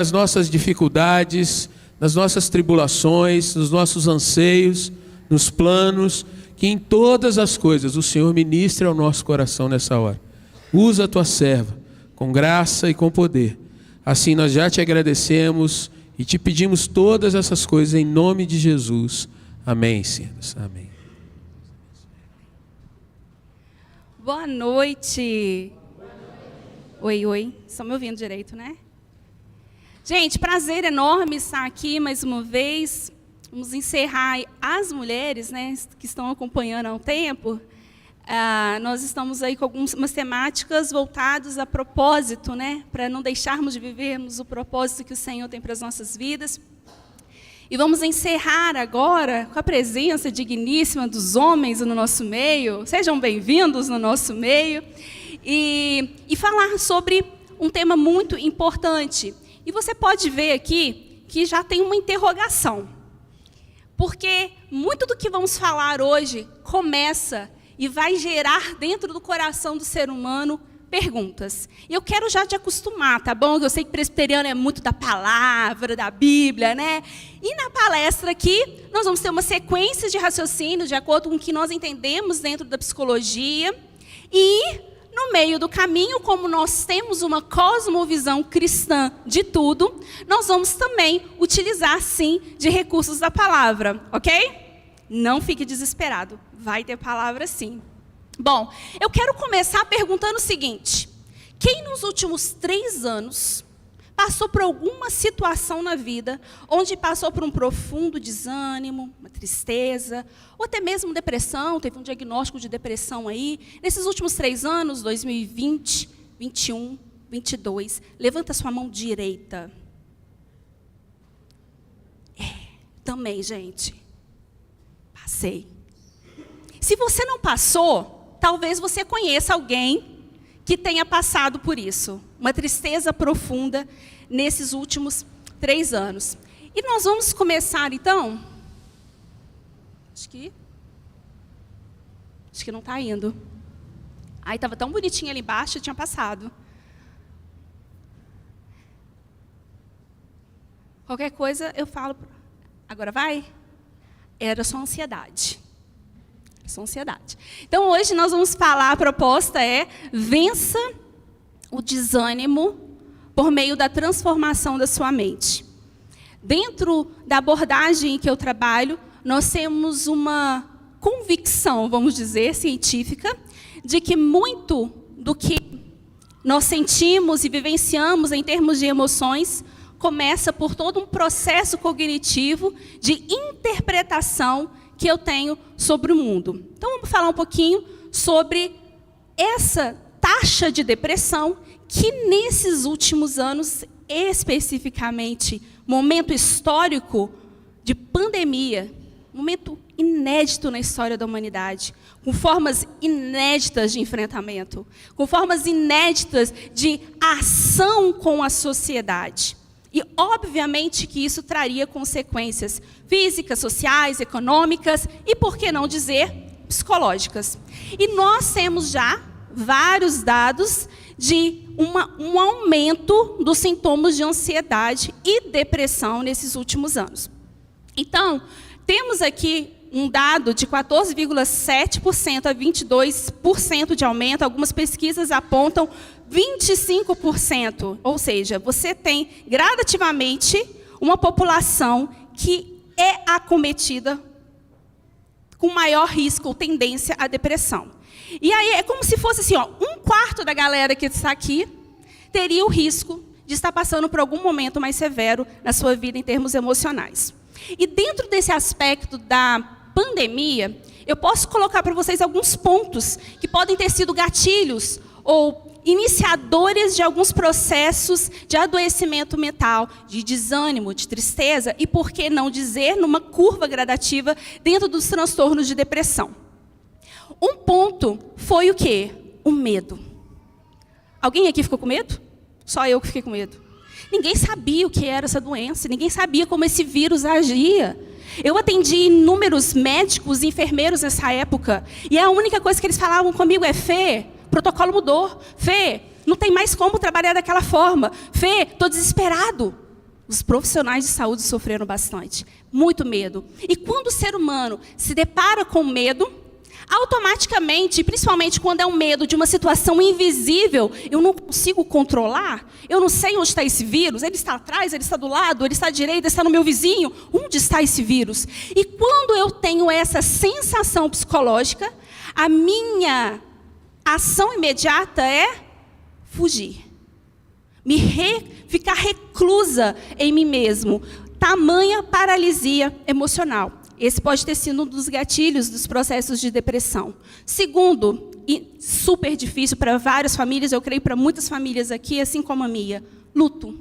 nas nossas dificuldades, nas nossas tribulações, nos nossos anseios, nos planos, que em todas as coisas o Senhor ministre ao nosso coração nessa hora. Usa a tua serva com graça e com poder. Assim nós já te agradecemos e te pedimos todas essas coisas em nome de Jesus. Amém, senhores. Amém. Boa noite. Oi, oi. Estão me ouvindo direito, né? Gente, prazer enorme estar aqui mais uma vez. Vamos encerrar as mulheres, né, que estão acompanhando há um tempo. Nós estamos aí com algumas temáticas voltadas a propósito, né, para não deixarmos de vivermos o propósito que o Senhor tem para as nossas vidas. E vamos encerrar agora com a presença digníssima dos homens no nosso meio. Sejam bem-vindos no nosso meio. E falar sobre um tema muito importante. E você pode ver aqui que já tem uma interrogação. Porque muito do que vamos falar hoje começa e vai gerar dentro do coração do ser humano perguntas. E eu quero já te acostumar, tá bom? Eu sei que presbiteriano é muito da palavra, da Bíblia, né? E na palestra aqui, nós vamos ter uma sequência de raciocínios de acordo com o que nós entendemos dentro da psicologia. E no meio do caminho, como nós temos uma cosmovisão cristã de tudo, nós vamos também utilizar, sim, de recursos da palavra, ok? Não fique desesperado, vai ter palavra sim. Bom, eu quero começar perguntando o seguinte: quem nos últimos 3 anos passou por alguma situação na vida, onde passou por um profundo desânimo, uma tristeza, ou até mesmo depressão, teve um diagnóstico de depressão aí, nesses últimos 3 anos, 2020, 21, 22, levanta sua mão direita. Também, gente, passei. Se você não passou, talvez você conheça alguém que tenha passado por isso, uma tristeza profunda nesses últimos 3 anos. E nós vamos começar, então, acho que não está indo. Ai, estava tão bonitinho ali embaixo, eu tinha passado. Qualquer coisa eu falo, agora vai? Era só ansiedade. Só ansiedade. Então, hoje nós vamos falar, a proposta é: vença o desânimo por meio da transformação da sua mente. Dentro da abordagem em que eu trabalho, nós temos uma convicção, vamos dizer, científica, de que muito do que nós sentimos e vivenciamos em termos de emoções começa por todo um processo cognitivo de interpretação que eu tenho sobre o mundo. Então, vamos falar um pouquinho sobre essa taxa de depressão que, nesses últimos anos, especificamente, momento histórico de pandemia, momento inédito na história da humanidade, com formas inéditas de enfrentamento, com formas inéditas de ação com a sociedade. E, obviamente, que isso traria consequências físicas, sociais, econômicas e, por que não dizer, psicológicas. E nós temos já vários dados de um aumento dos sintomas de ansiedade e depressão nesses últimos anos. Então, temos aqui um dado de 14,7% a 22% de aumento. Algumas pesquisas apontam 25%, ou seja, você tem gradativamente uma população que é acometida com maior risco ou tendência à depressão. E aí é como se fosse assim, 1/4 da galera que está aqui teria o risco de estar passando por algum momento mais severo na sua vida em termos emocionais. E dentro desse aspecto da pandemia, eu posso colocar para vocês alguns pontos que podem ter sido gatilhos ou iniciadores de alguns processos de adoecimento mental, de desânimo, de tristeza e, por que não dizer, numa curva gradativa dentro dos transtornos de depressão. Um ponto foi o quê? O medo. Alguém aqui ficou com medo? Só eu que fiquei com medo. Ninguém sabia o que era essa doença, ninguém sabia como esse vírus agia. Eu atendi inúmeros médicos e enfermeiros nessa época, e a única coisa que eles falavam comigo é: Fê, o protocolo mudou. Fê, não tem mais como trabalhar daquela forma. Fê, estou desesperado. Os profissionais de saúde sofreram bastante. Muito medo. E quando o ser humano se depara com medo, automaticamente, principalmente quando é um medo de uma situação invisível, eu não consigo controlar, eu não sei onde está esse vírus, ele está atrás, ele está do lado, ele está à direita, ele está no meu vizinho, onde está esse vírus? E quando eu tenho essa sensação psicológica, a minha ação imediata é fugir. Ficar reclusa em mim mesmo. Tamanha paralisia emocional. Esse pode ter sido um dos gatilhos dos processos de depressão. Segundo, e super difícil para várias famílias, eu creio para muitas famílias aqui, assim como a minha, luto.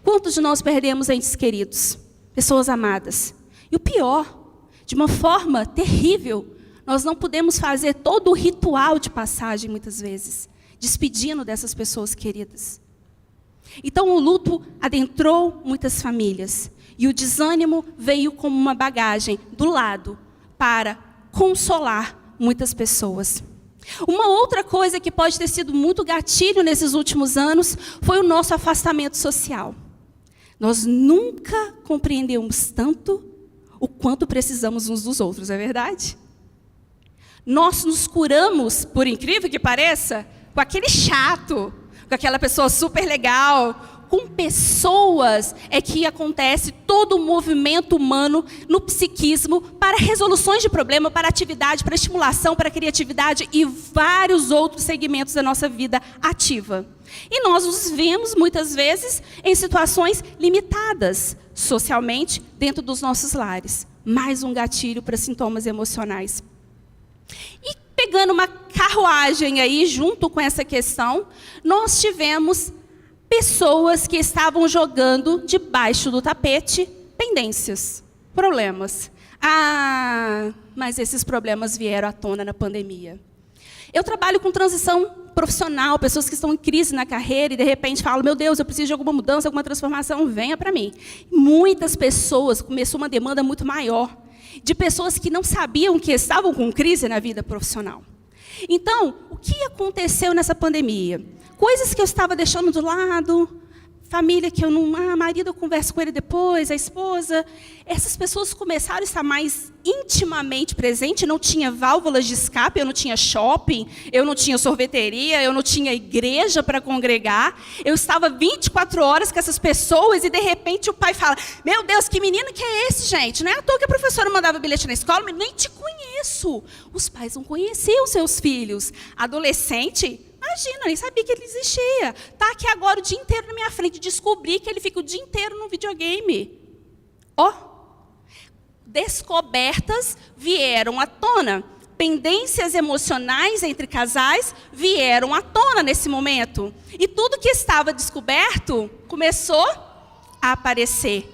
Quantos de nós perdemos entes queridos? Pessoas amadas. E o pior, de uma forma terrível, nós não podemos fazer todo o ritual de passagem, muitas vezes, despedindo dessas pessoas queridas. Então, o luto adentrou muitas famílias. E o desânimo veio como uma bagagem do lado para consolar muitas pessoas. Uma outra coisa que pode ter sido muito gatilho nesses últimos anos foi o nosso afastamento social. Nós nunca compreendemos tanto o quanto precisamos uns dos outros, é verdade? Nós nos curamos, por incrível que pareça, com aquele chato, com aquela pessoa super legal. Com pessoas é que acontece todo o movimento humano no psiquismo para resoluções de problema, para atividade, para estimulação, para criatividade e vários outros segmentos da nossa vida ativa. E nós nos vemos muitas vezes em situações limitadas socialmente dentro dos nossos lares. Mais um gatilho para sintomas emocionais. E pegando uma carruagem aí junto com essa questão, nós tivemos pessoas que estavam jogando debaixo do tapete pendências, problemas. Mas esses problemas vieram à tona na pandemia. Eu trabalho com transição profissional, pessoas que estão em crise na carreira e de repente falam, meu Deus, eu preciso de alguma mudança, alguma transformação, venha para mim. Muitas pessoas, começou uma demanda muito maior, de pessoas que não sabiam que estavam com crise na vida profissional. Então, o que aconteceu nessa pandemia? Coisas que eu estava deixando do lado, família que eu não... marido eu converso com ele depois, a esposa. Essas pessoas começaram a estar mais intimamente presentes, não tinha válvulas de escape, eu não tinha shopping, eu não tinha sorveteria, eu não tinha igreja para congregar. Eu estava 24 horas com essas pessoas e, de repente, o pai fala, meu Deus, que menino que é esse, gente? Não é à toa que a professora mandava bilhete na escola, mas nem te conheço. Os pais não conheciam seus filhos. Adolescente... Imagina, nem sabia que ele existia. Está aqui agora o dia inteiro na minha frente. Descobri que ele fica o dia inteiro no videogame. Descobertas vieram à tona. Pendências emocionais entre casais vieram à tona nesse momento. E tudo que estava descoberto começou a aparecer.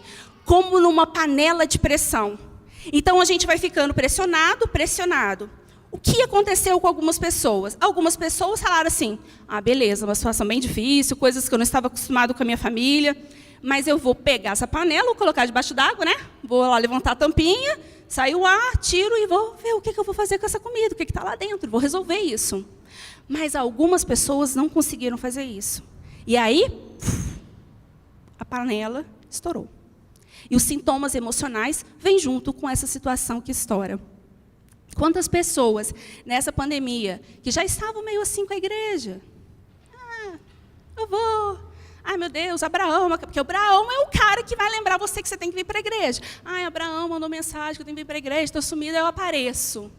Como numa panela de pressão. Então, a gente vai ficando pressionado. O que aconteceu com algumas pessoas? Algumas pessoas falaram assim, beleza, uma situação bem difícil, coisas que eu não estava acostumado com a minha família, mas eu vou pegar essa panela, vou colocar debaixo d'água, né? Vou lá levantar a tampinha, sair o ar, tiro e vou ver o que eu vou fazer com essa comida, o que está lá dentro, vou resolver isso. Mas algumas pessoas não conseguiram fazer isso. E aí, a panela estourou. E os sintomas emocionais vêm junto com essa situação que estoura. Quantas pessoas nessa pandemia que já estavam meio assim com a igreja? Eu vou. Meu Deus, Abraão, porque o Abraão é o cara que vai lembrar você que você tem que vir para a igreja. Abraão mandou mensagem que eu tenho que vir para a igreja, estou sumida, eu apareço.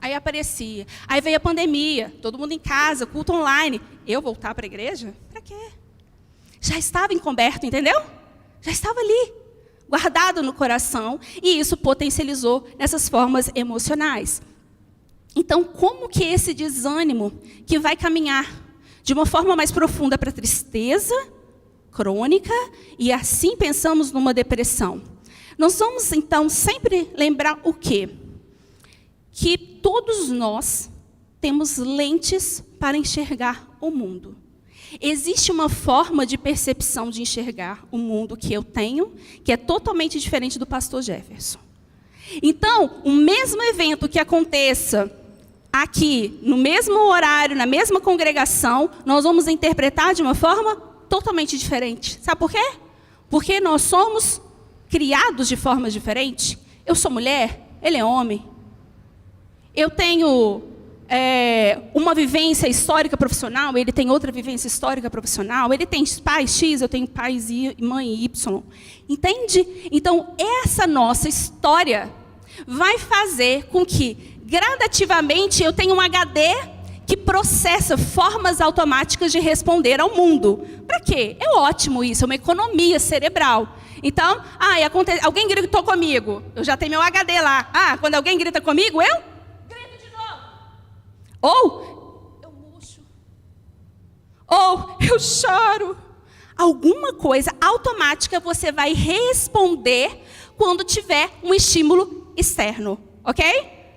Aí aparecia. Aí veio a pandemia, todo mundo em casa, culto online. Eu voltar para a igreja? Para quê? Já estava encoberto, entendeu? Já estava ali. Guardado no coração, e isso potencializou nessas formas emocionais. Então, como que esse desânimo, que vai caminhar de uma forma mais profunda para a tristeza crônica, e assim pensamos numa depressão? Nós vamos, então, sempre lembrar o quê? Que todos nós temos lentes para enxergar o mundo. Existe uma forma de percepção de enxergar o mundo que eu tenho, que é totalmente diferente do pastor Jefferson. Então, o mesmo evento que aconteça aqui, no mesmo horário, na mesma congregação, nós vamos interpretar de uma forma totalmente diferente. Sabe por quê? Porque nós somos criados de forma diferente. Eu sou mulher, ele é homem. Eu tenho uma vivência histórica profissional, ele tem outra vivência histórica profissional. Ele tem pai X, eu tenho pai e mãe Y. Entende? Então, essa nossa história vai fazer com que, gradativamente, eu tenha um HD que processa formas automáticas de responder ao mundo. Para quê? É ótimo isso, é uma economia cerebral. Então, alguém gritou comigo, eu já tenho meu HD lá. Quando alguém grita comigo, eu grito de novo. Ou eu murcho. Ou eu choro. Alguma coisa automática você vai responder quando tiver um estímulo externo. Ok?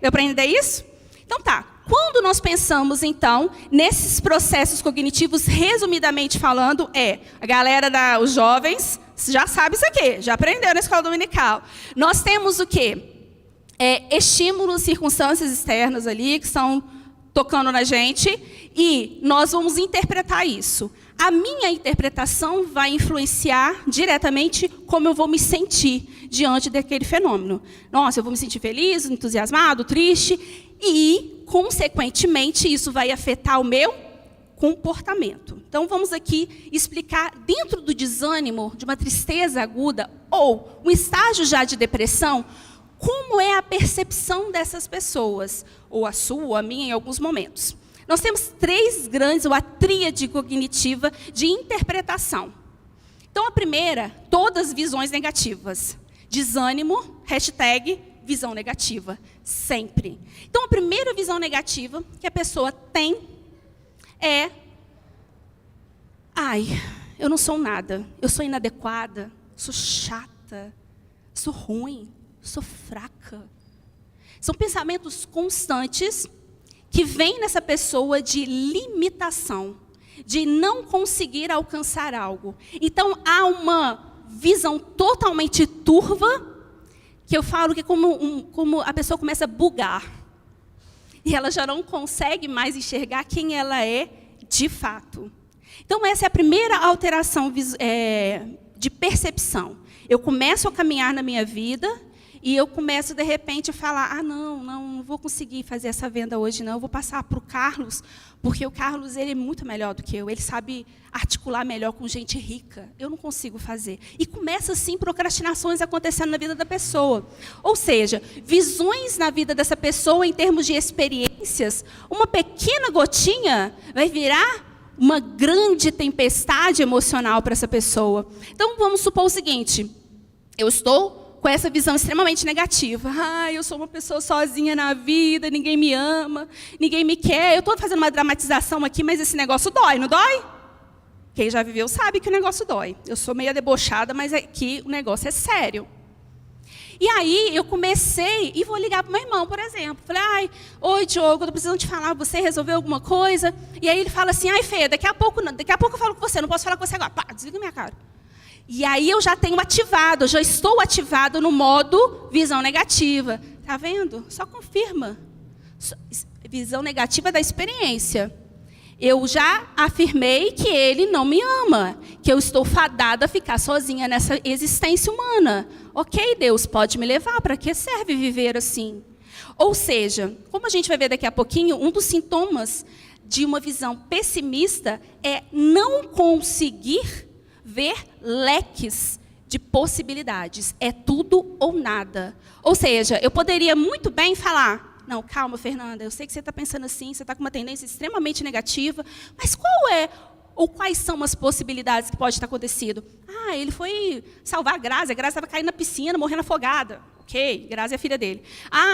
Deu para entender isso? Então tá. Quando nós pensamos, então, nesses processos cognitivos, resumidamente falando, a galera, os jovens, já sabe isso aqui, já aprendeu na escola dominical. Nós temos o quê? Estímulos, circunstâncias externas ali, que estão tocando na gente, e nós vamos interpretar isso. A minha interpretação vai influenciar diretamente como eu vou me sentir diante daquele fenômeno. Nossa, eu vou me sentir feliz, entusiasmado, triste, e, consequentemente, isso vai afetar o meu comportamento. Então, vamos aqui explicar, dentro do desânimo, de uma tristeza aguda, ou um estágio já de depressão, como é a percepção dessas pessoas, ou a sua, ou a minha, em alguns momentos. Nós temos 3 grandes, ou a tríade cognitiva de interpretação. Então, a primeira, todas visões negativas. Desânimo, #visão negativa, sempre. Então, a primeira visão negativa que a pessoa tem é: eu não sou nada, eu sou inadequada, sou chata, sou ruim, sou fraca. São pensamentos constantes que vêm nessa pessoa de limitação, de não conseguir alcançar algo. Então, há uma visão totalmente turva, que eu falo que é como a pessoa começa a bugar. E ela já não consegue mais enxergar quem ela é de fato. Então, essa é a primeira alteração de percepção. Eu começo a caminhar na minha vida e eu começo, de repente, a falar: não vou conseguir fazer essa venda hoje, não. Eu vou passar para o Carlos, porque o Carlos ele é muito melhor do que eu. Ele sabe articular melhor com gente rica. Eu não consigo fazer. E começa, assim, procrastinações acontecendo na vida da pessoa. Ou seja, visões na vida dessa pessoa, em termos de experiências, uma pequena gotinha vai virar uma grande tempestade emocional para essa pessoa. Então, vamos supor o seguinte: eu estou com essa visão extremamente negativa. Eu sou uma pessoa sozinha na vida, ninguém me ama, ninguém me quer. Eu estou fazendo uma dramatização aqui, mas esse negócio dói, não dói? Quem já viveu sabe que o negócio dói. Eu sou meio debochada, mas aqui o negócio é sério. E aí eu comecei, e vou ligar para o meu irmão, por exemplo. Falei: oi, Diogo, eu estou precisando te falar, você resolveu alguma coisa? E aí ele fala assim: Fê, daqui a pouco eu falo com você, não posso falar com você agora. Pá, desliga minha cara. E aí eu já tenho ativado, eu já estou ativado no modo visão negativa. Tá vendo? Só confirma. Visão negativa da experiência. Eu já afirmei que ele não me ama, que eu estou fadada a ficar sozinha nessa existência humana. Ok, Deus, pode me levar, para que serve viver assim? Ou seja, como a gente vai ver daqui a pouquinho, um dos sintomas de uma visão pessimista é não conseguir ver leques de possibilidades. É tudo ou nada. Ou seja, eu poderia muito bem falar: não, calma, Fernanda, eu sei que você está pensando assim, você está com uma tendência extremamente negativa, mas qual é, ou quais são as possibilidades que pode ter acontecido? Ele foi salvar a Grazi estava caindo na piscina, morrendo afogada. Ok, Grazi é a filha dele.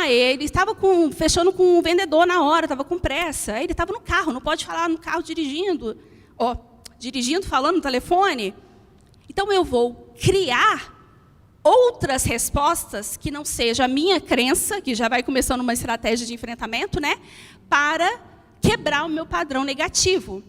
Ele estava fechando com um vendedor na hora, estava com pressa. Ele estava no carro, não pode falar no carro dirigindo. Dirigindo, falando no telefone. Então, eu vou criar outras respostas que não seja a minha crença, que já vai começando uma estratégia de enfrentamento, para quebrar o meu padrão negativo.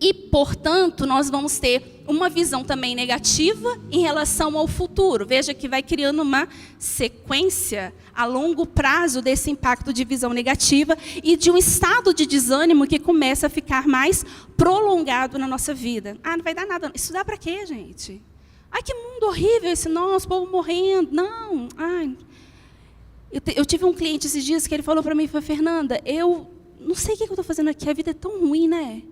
E, portanto, nós vamos ter uma visão também negativa em relação ao futuro. Veja que vai criando uma sequência a longo prazo desse impacto de visão negativa e de um estado de desânimo que começa a ficar mais prolongado na nossa vida. Não vai dar nada. Isso dá para quê, gente? Ai, que mundo horrível esse nosso, povo morrendo. Não, ai. Eu tive um cliente esses dias que ele falou para mim, Fernanda, eu não sei o que eu estou fazendo aqui, a vida é tão ruim, né?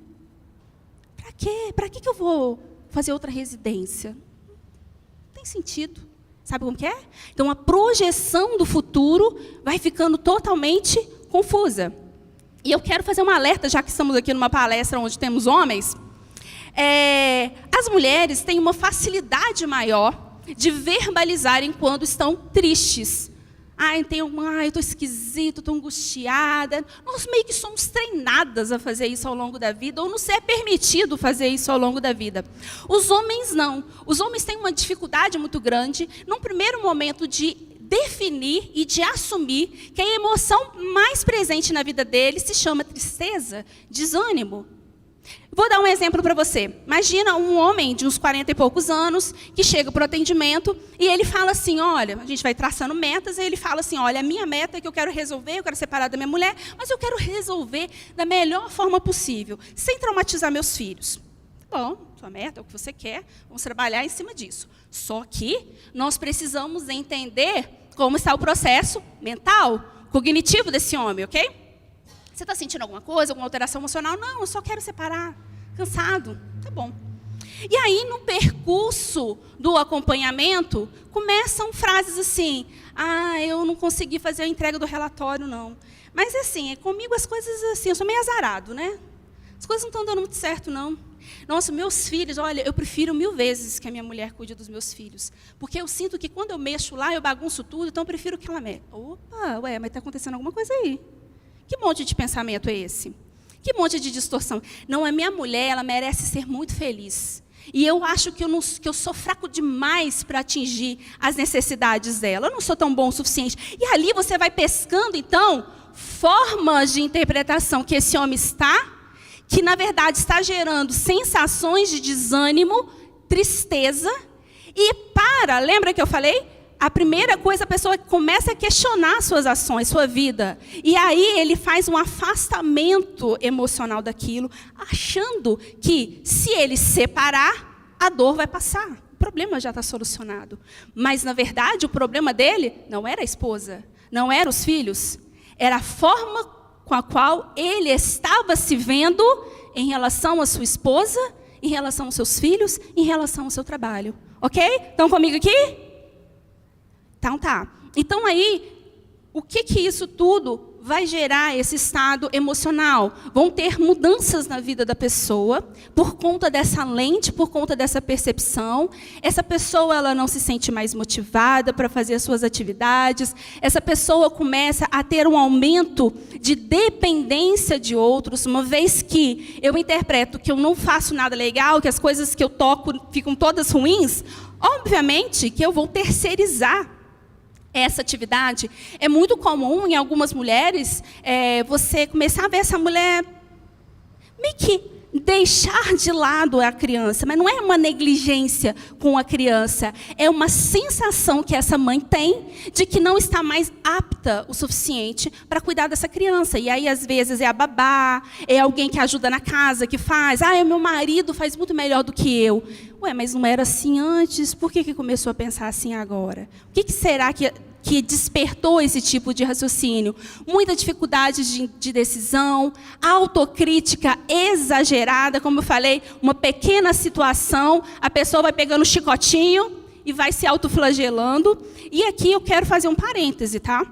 Para quê? Para que eu vou fazer outra residência? Não tem sentido. Sabe como que é? Então, a projeção do futuro vai ficando totalmente confusa. E eu quero fazer um alerta, já que estamos aqui numa palestra onde temos homens. As mulheres têm uma facilidade maior de verbalizarem quando estão tristes. Eu estou esquisito, estou angustiada. Nós meio que somos treinadas a fazer isso ao longo da vida, ou nos é permitido fazer isso ao longo da vida. Os homens não. Os homens têm uma dificuldade muito grande, num primeiro momento, de definir e de assumir que a emoção mais presente na vida deles se chama tristeza, desânimo. Vou dar um exemplo para você. Imagina um homem de uns 40 e poucos anos que chega para o atendimento e ele fala assim, olha, a gente vai traçando metas, e ele fala assim, olha, a minha meta é que eu quero resolver, eu quero separar da minha mulher, mas eu quero resolver da melhor forma possível, sem traumatizar meus filhos. Bom, sua meta é o que você quer, vamos trabalhar em cima disso. Só que nós precisamos entender como está o processo mental, cognitivo desse homem, ok? Você está sentindo alguma coisa, alguma alteração emocional? Não, eu só quero separar. Cansado. Tá bom. E aí, no percurso do acompanhamento, começam frases assim, eu não consegui fazer a entrega do relatório, não. Mas assim, comigo as coisas assim, eu sou meio azarado, né? As coisas não estão dando muito certo, não. Nossa, meus filhos, olha, eu prefiro 1000 vezes que a minha mulher cuide dos meus filhos. Porque eu sinto que quando eu mexo lá, eu bagunço tudo, então eu prefiro que ela mexa. Opa, mas está acontecendo alguma coisa aí. Que monte de pensamento é esse? Que monte de distorção? Não, a minha mulher, ela merece ser muito feliz. E eu acho que eu sou fraco demais para atingir as necessidades dela. Eu não sou tão bom o suficiente. E ali você vai pescando, então, formas de interpretação que esse homem está, que na verdade está gerando sensações de desânimo, tristeza. E lembra que eu falei? A primeira coisa, a pessoa começa a questionar suas ações, sua vida. E aí ele faz um afastamento emocional daquilo, achando que se ele separar, a dor vai passar. O problema já está solucionado. Mas, na verdade, o problema dele não era a esposa, não eram os filhos. Era a forma com a qual ele estava se vendo em relação à sua esposa, em relação aos seus filhos, em relação ao seu trabalho. Ok? Estão comigo aqui? Então tá. Então aí, o que isso tudo vai gerar esse estado emocional? Vão ter mudanças na vida da pessoa por conta dessa lente, por conta dessa percepção. Essa pessoa ela não se sente mais motivada para fazer as suas atividades. Essa pessoa começa a ter um aumento de dependência de outros, uma vez que eu interpreto que eu não faço nada legal, que as coisas que eu toco ficam todas ruins, obviamente que eu vou terceirizar essa atividade. É muito comum em algumas mulheres você começar a ver essa mulher meio que deixar de lado a criança, mas não é uma negligência com a criança, é uma sensação que essa mãe tem de que não está mais apta o suficiente para cuidar dessa criança. E aí, às vezes, é a babá, é alguém que ajuda na casa, que faz, meu marido faz muito melhor do que eu. Mas não era assim antes? Por que começou a pensar assim agora? O que será que despertou esse tipo de raciocínio? Muita dificuldade de decisão, autocrítica exagerada, como eu falei, uma pequena situação, a pessoa vai pegando um chicotinho e vai se autoflagelando. E aqui eu quero fazer um parêntese, tá?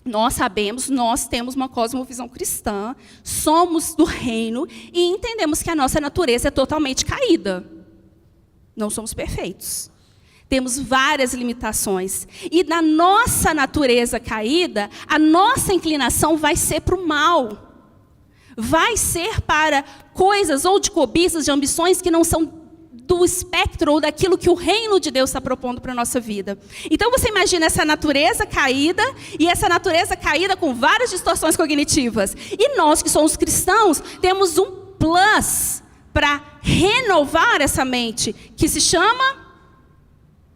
Nós sabemos, nós temos uma cosmovisão cristã, somos do reino e entendemos que a nossa natureza é totalmente caída. Não somos perfeitos. Temos várias limitações. E na nossa natureza caída, a nossa inclinação vai ser para o mal. Vai ser para coisas ou de cobiças, de ambições que não são do espectro ou daquilo que o reino de Deus está propondo para a nossa vida. Então você imagina essa natureza caída, e essa natureza caída com várias distorções cognitivas. E nós que somos cristãos, temos um plus para renovar essa mente, que se chama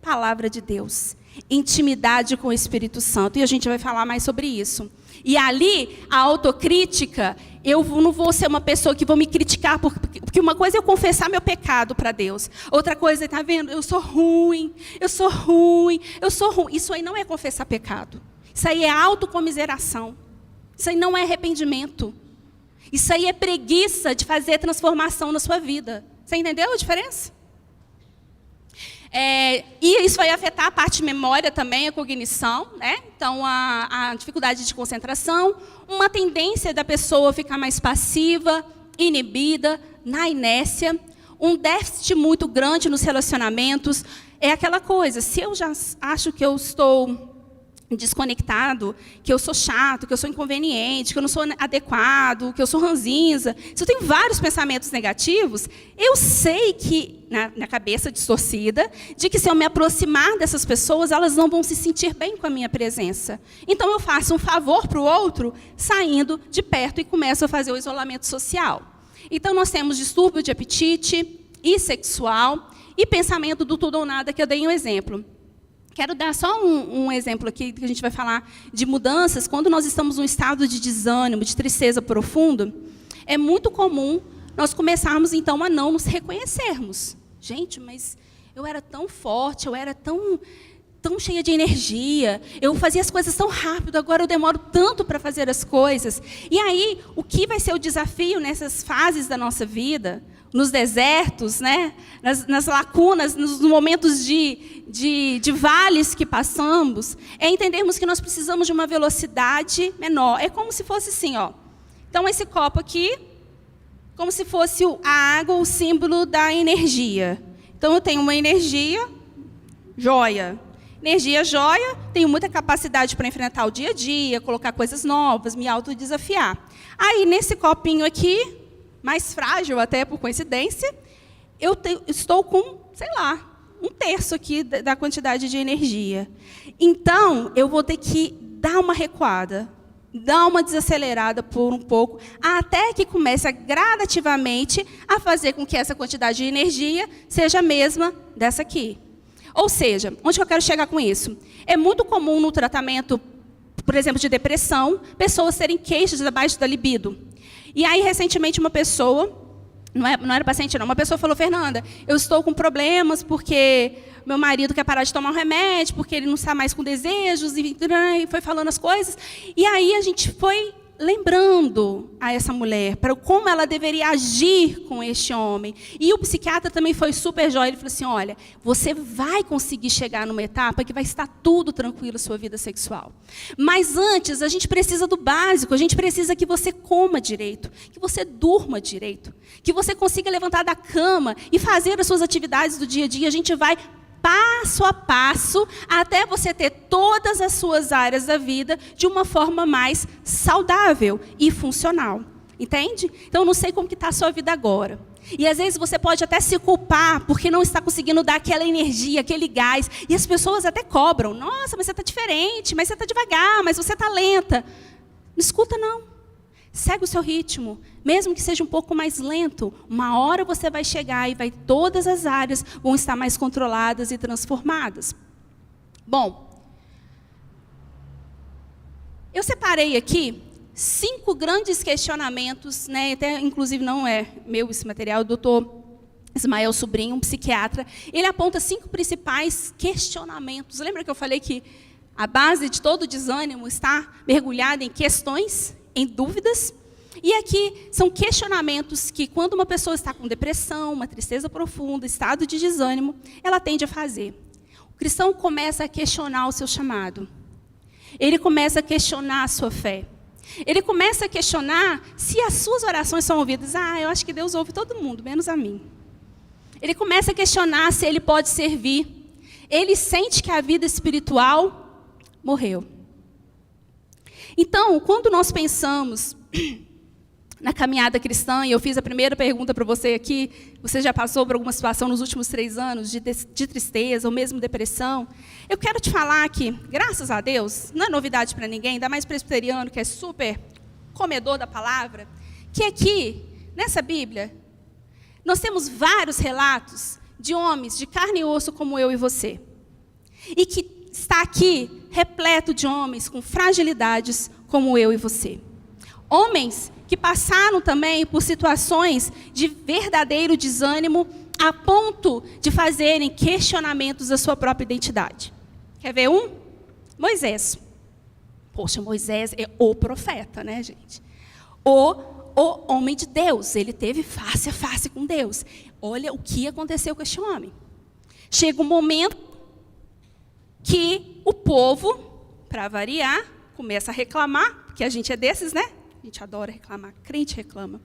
palavra de Deus, intimidade com o Espírito Santo. E a gente vai falar mais sobre isso. E ali, a autocrítica, eu não vou ser uma pessoa que vou me criticar, porque uma coisa é eu confessar meu pecado para Deus. Outra coisa é, tá vendo? Eu sou ruim. Isso aí não é confessar pecado. Isso aí é autocomiseração. Isso aí não é arrependimento. Isso aí é preguiça de fazer transformação na sua vida. Você entendeu a diferença? E isso vai afetar a parte de memória também, a cognição, né? Então, a dificuldade de concentração, uma tendência da pessoa ficar mais passiva, inibida, na inércia, um déficit muito grande nos relacionamentos. É aquela coisa, se eu já acho que eu estou desconectado, que eu sou chato, que eu sou inconveniente, que eu não sou adequado, que eu sou ranzinza, se eu tenho vários pensamentos negativos, eu sei que, na cabeça distorcida, de que se eu me aproximar dessas pessoas, elas não vão se sentir bem com a minha presença. Então eu faço um favor para o outro, saindo de perto e começo a fazer o isolamento social. Então nós temos distúrbio de apetite e sexual e pensamento do tudo ou nada, que eu dei um exemplo. Quero dar só um exemplo aqui, que a gente vai falar de mudanças. Quando nós estamos num estado de desânimo, de tristeza profundo, é muito comum nós começarmos, então, a não nos reconhecermos. Gente, mas eu era tão forte, eu era tão cheia de energia, eu fazia as coisas tão rápido, agora eu demoro tanto para fazer as coisas. E aí, o que vai ser o desafio nessas fases da nossa vida, nos desertos, né? nas lacunas, nos momentos de vales que passamos, é entendermos que nós precisamos de uma velocidade menor. É como se fosse assim, ó. Então, esse copo aqui, como se fosse a água, o símbolo da energia. Então, eu tenho uma energia, joia. Energia joia, tenho muita capacidade para enfrentar o dia a dia, colocar coisas novas, me autodesafiar. Aí, nesse copinho aqui, mais frágil até por coincidência, eu estou com, sei lá, 1/3 aqui da quantidade de energia. Então, eu vou ter que dar uma recuada, dar uma desacelerada por um pouco, até que comece gradativamente a fazer com que essa quantidade de energia seja a mesma dessa aqui. Ou seja, onde eu quero chegar com isso? É muito comum no tratamento, por exemplo, de depressão, pessoas terem queixas abaixo da libido. E aí, recentemente, uma pessoa, não era paciente não, uma pessoa falou, Fernanda, eu estou com problemas porque meu marido quer parar de tomar um remédio, porque ele não está mais com desejos, e foi falando as coisas. E aí a gente foi lembrando a essa mulher para como ela deveria agir com este homem. E o psiquiatra também foi super jóia. Ele falou assim, olha, você vai conseguir chegar numa etapa que vai estar tudo tranquilo na sua vida sexual. Mas antes, a gente precisa do básico. A gente precisa que você coma direito, que você durma direito, que você consiga levantar da cama e fazer as suas atividades do dia a dia. A gente vai passo a passo, até você ter todas as suas áreas da vida de uma forma mais saudável e funcional. Entende? Então, eu não sei como está a sua vida agora. E, às vezes, você pode até se culpar porque não está conseguindo dar aquela energia, aquele gás. E as pessoas até cobram. Nossa, mas você está diferente, mas você está devagar, mas você está lenta. Não escuta, não. Segue o seu ritmo, mesmo que seja um pouco mais lento. Uma hora você vai chegar e todas as áreas vão estar mais controladas e transformadas. Bom, eu separei aqui 5 grandes questionamentos, né? Até, inclusive, não é meu esse material, o doutor Ismael Sobrinho, um psiquiatra. Ele aponta 5 principais questionamentos. Lembra que eu falei que a base de todo desânimo está mergulhada em questões, em dúvidas? E aqui são questionamentos que, quando uma pessoa está com depressão, uma tristeza profunda, estado de desânimo, ela tende a fazer. O cristão começa a questionar o seu chamado. Ele começa a questionar a sua fé. Ele começa a questionar se as suas orações são ouvidas. Eu acho que Deus ouve todo mundo, menos a mim. Ele começa a questionar se ele pode servir. Ele sente que a vida espiritual morreu. Então, quando nós pensamos na caminhada cristã, e eu fiz a primeira pergunta para você aqui, você já passou por alguma situação nos últimos 3 anos de tristeza ou mesmo depressão? Eu quero te falar que, graças a Deus, não é novidade para ninguém, ainda mais presbiteriano, que é super comedor da palavra, que aqui, nessa Bíblia, nós temos vários relatos de homens de carne e osso como eu e você. e que está aqui repleto de homens com fragilidades como eu e você. Homens que passaram também por situações de verdadeiro desânimo a ponto de fazerem questionamentos da sua própria identidade. Quer ver um? Moisés. Poxa, Moisés é o profeta, né, gente? O homem de Deus. Ele teve face a face com Deus. Olha o que aconteceu com este homem. Chega um momento que o povo, para variar, começa a reclamar, porque a gente é desses, né? A gente adora reclamar, crente reclama.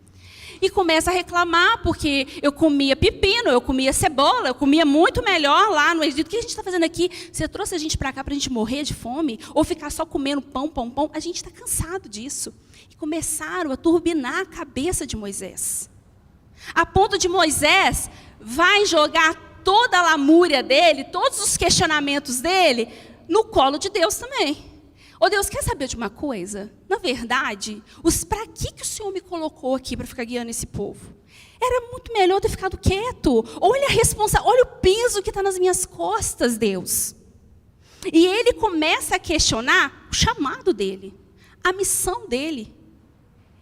E começa a reclamar porque eu comia pepino, eu comia cebola, eu comia muito melhor lá no Egito. O que a gente está fazendo aqui? Você trouxe a gente para cá para a gente morrer de fome? Ou ficar só comendo pão, pão, pão? A gente está cansado disso. E começaram a turbinar a cabeça de Moisés. A ponto de Moisés vai jogar toda a lamúria dele, todos os questionamentos dele, no colo de Deus também. Ô Deus, quer saber de uma coisa? Na verdade, para que o Senhor me colocou aqui para ficar guiando esse povo? Era muito melhor ter ficado quieto. Olha a responsabilidade, olha o peso que está nas minhas costas, Deus. E ele começa a questionar o chamado dele, a missão dele.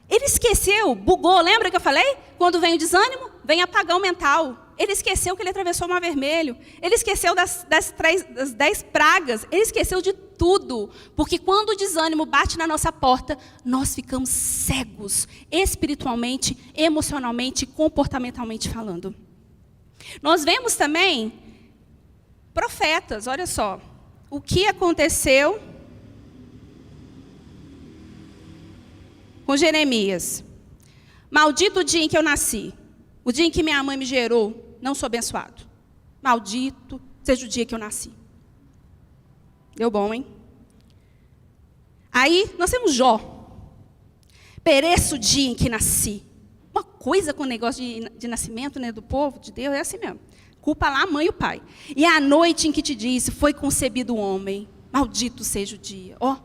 Ele esqueceu, bugou, lembra que eu falei? Quando vem o desânimo, vem apagão mental. Ele esqueceu que ele atravessou o Mar Vermelho. Ele esqueceu das 10 pragas. Ele esqueceu de tudo. Porque quando o desânimo bate na nossa porta, nós ficamos cegos, espiritualmente, emocionalmente, comportamentalmente falando. Nós vemos também profetas, olha só. O que aconteceu com Jeremias? Maldito o dia em que eu nasci. O dia em que minha mãe me gerou. Não sou abençoado. Maldito seja o dia que eu nasci. Deu bom, hein? Aí, nós temos Jó. Pereço o dia em que nasci. Uma coisa com o negócio de nascimento, né, do povo, de Deus, é assim mesmo. Culpa lá a mãe e o pai. E a noite em que te disse, foi concebido o homem. Maldito seja o dia. Ó,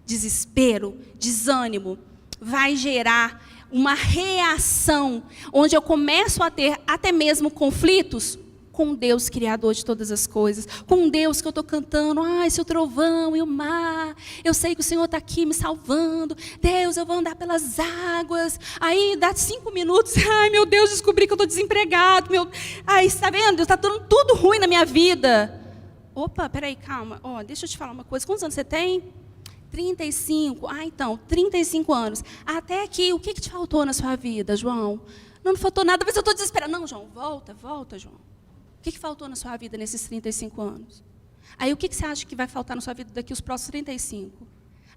desespero, desânimo. Vai gerar uma reação, onde eu começo a ter até mesmo conflitos com Deus, Criador de todas as coisas, com Deus que eu estou cantando, seu trovão e o mar, eu sei que o Senhor está aqui me salvando, Deus, eu vou andar pelas águas, aí dá 5 minutos, meu Deus, descobri que eu estou desempregado, está vendo, está tudo ruim na minha vida. Opa, peraí, calma, deixa eu te falar uma coisa, quantos anos você tem? 35, então, 35 anos. Até aqui, o que te faltou na sua vida, João? Não faltou nada, mas eu estou desesperada. Não, João, volta, João. O que faltou na sua vida nesses 35 anos? Aí, o que você acha que vai faltar na sua vida daqui os próximos 35?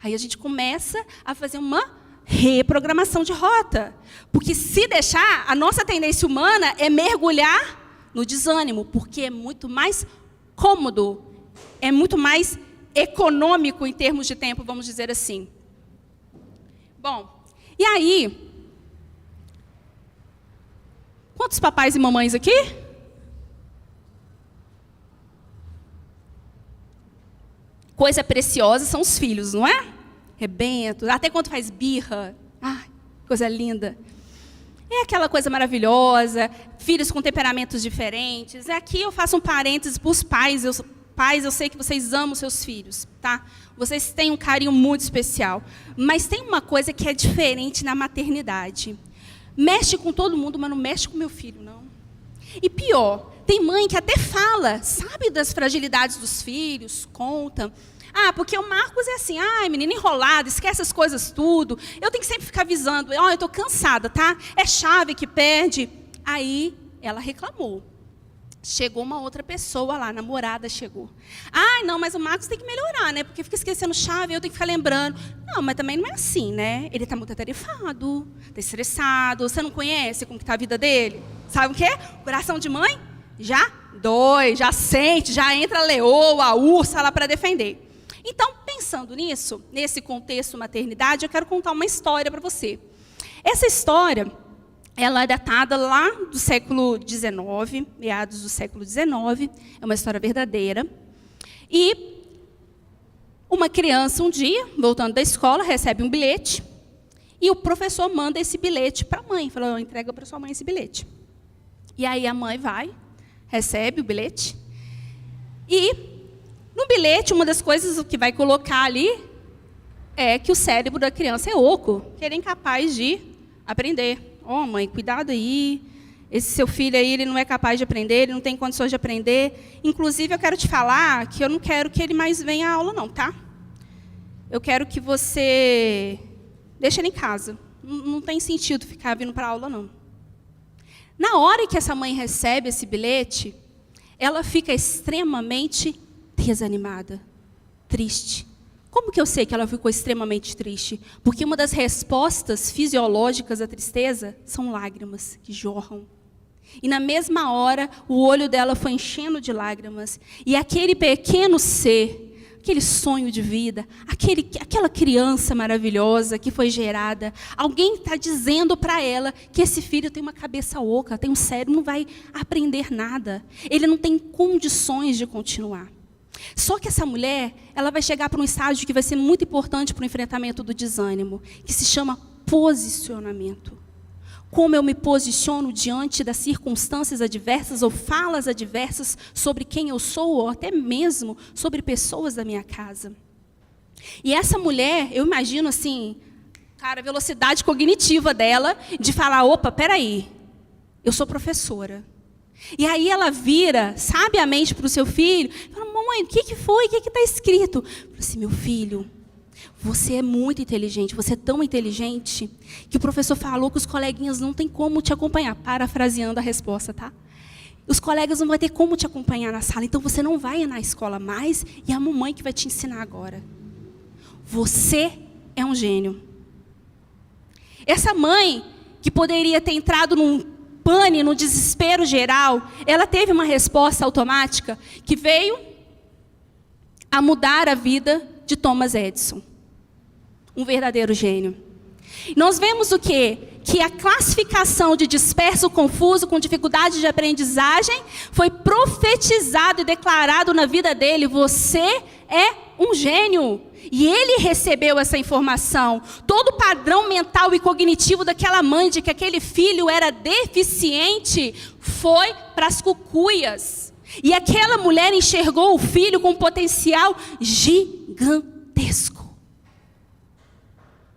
Aí, a gente começa a fazer uma reprogramação de rota. Porque se deixar, a nossa tendência humana é mergulhar no desânimo, porque é muito mais cômodo, é muito mais econômico em termos de tempo, vamos dizer assim. Bom, e aí, quantos papais e mamães aqui? Coisa preciosa são os filhos, não é? Rebento, até quando faz birra. Coisa linda. É aquela coisa maravilhosa, filhos com temperamentos diferentes. Aqui eu faço um parênteses para os pais. Pais, eu sei que vocês amam seus filhos, tá? Vocês têm um carinho muito especial. Mas tem uma coisa que é diferente na maternidade. Mexe com todo mundo, mas não mexe com meu filho, não. E pior, tem mãe que até fala, sabe das fragilidades dos filhos, conta. Porque o Marcos é assim, menino enrolado, esquece as coisas tudo. Eu tenho que sempre ficar avisando, eu estou cansada, tá? É chave que perde. Aí, ela reclamou. Chegou uma outra pessoa lá, a namorada chegou. Não, mas o Marcos tem que melhorar, né? Porque fica esquecendo chave, eu tenho que ficar lembrando. Não, mas também não é assim, né? Ele está muito atarefado, está estressado. Você não conhece como está a vida dele? Sabe o quê? Coração de mãe já dói, já sente, já entra a leoa, a ursa lá para defender. Então, pensando nisso, nesse contexto maternidade, eu quero contar uma história para você. Essa história, ela é datada lá do século XIX, meados do século XIX, é uma história verdadeira. E uma criança, um dia, voltando da escola, recebe um bilhete, e o professor manda esse bilhete para a mãe, fala, entrega para sua mãe esse bilhete. E aí a mãe vai, recebe o bilhete, e bilhete, uma das coisas que vai colocar ali é que o cérebro da criança é oco, que ele é incapaz de aprender. Mãe, cuidado aí. Esse seu filho aí, ele não é capaz de aprender, ele não tem condições de aprender. Inclusive, eu quero te falar que eu não quero que ele mais venha à aula, não, tá? Eu quero que você deixe ele em casa. Não tem sentido ficar vindo para a aula, não. Na hora que essa mãe recebe esse bilhete, ela fica extremamente desanimada, triste. Como que eu sei que ela ficou extremamente triste? Porque uma das respostas fisiológicas da tristeza são lágrimas que jorram. E na mesma hora, o olho dela foi enchendo de lágrimas. E aquele pequeno ser, aquele sonho de vida, aquela criança maravilhosa que foi gerada, alguém está dizendo para ela que esse filho tem uma cabeça oca, tem um cérebro, não vai aprender nada. Ele não tem condições de continuar. Só que essa mulher, ela vai chegar para um estágio que vai ser muito importante para o enfrentamento do desânimo, que se chama posicionamento. Como eu me posiciono diante das circunstâncias adversas ou falas adversas sobre quem eu sou, ou até mesmo sobre pessoas da minha casa. E essa mulher, eu imagino assim, cara, a velocidade cognitiva dela de falar, opa, peraí, eu sou professora. E aí ela vira sabiamente para o seu filho, fala, mamãe, o que foi? O que está escrito? Fala assim, meu filho, você é muito inteligente, você é tão inteligente que o professor falou que os coleguinhas não têm como te acompanhar. Parafraseando a resposta, tá? Os colegas não vão ter como te acompanhar na sala, então você não vai na escola mais e é a mamãe que vai te ensinar agora. Você é um gênio. Essa mãe, que poderia ter entrado num pane, no desespero geral, ela teve uma resposta automática que veio a mudar a vida de Thomas Edison. Um verdadeiro gênio. Nós vemos o quê? Que a classificação de disperso, confuso, com dificuldade de aprendizagem, foi profetizado e declarado na vida dele. Você é um gênio. E ele recebeu essa informação. Todo o padrão mental e cognitivo daquela mãe, de que aquele filho era deficiente, foi para as cucuias. E aquela mulher enxergou o filho com um potencial gigantesco.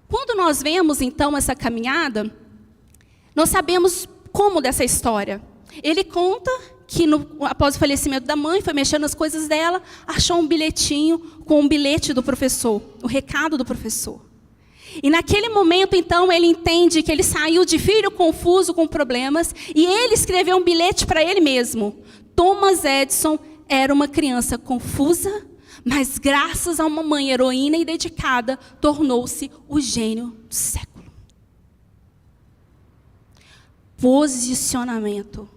Quando nós vemos, então, essa caminhada, nós sabemos como dessa história. Ele conta que, após o falecimento da mãe, foi mexendo nas coisas dela, achou um bilhetinho com um bilhete do professor, o recado do professor. E naquele momento, então, ele entende que ele saiu de filho confuso, com problemas, e ele escreveu um bilhete para ele mesmo. Thomas Edison era uma criança confusa, mas graças a uma mãe heroína e dedicada, tornou-se o gênio do século. Posicionamento.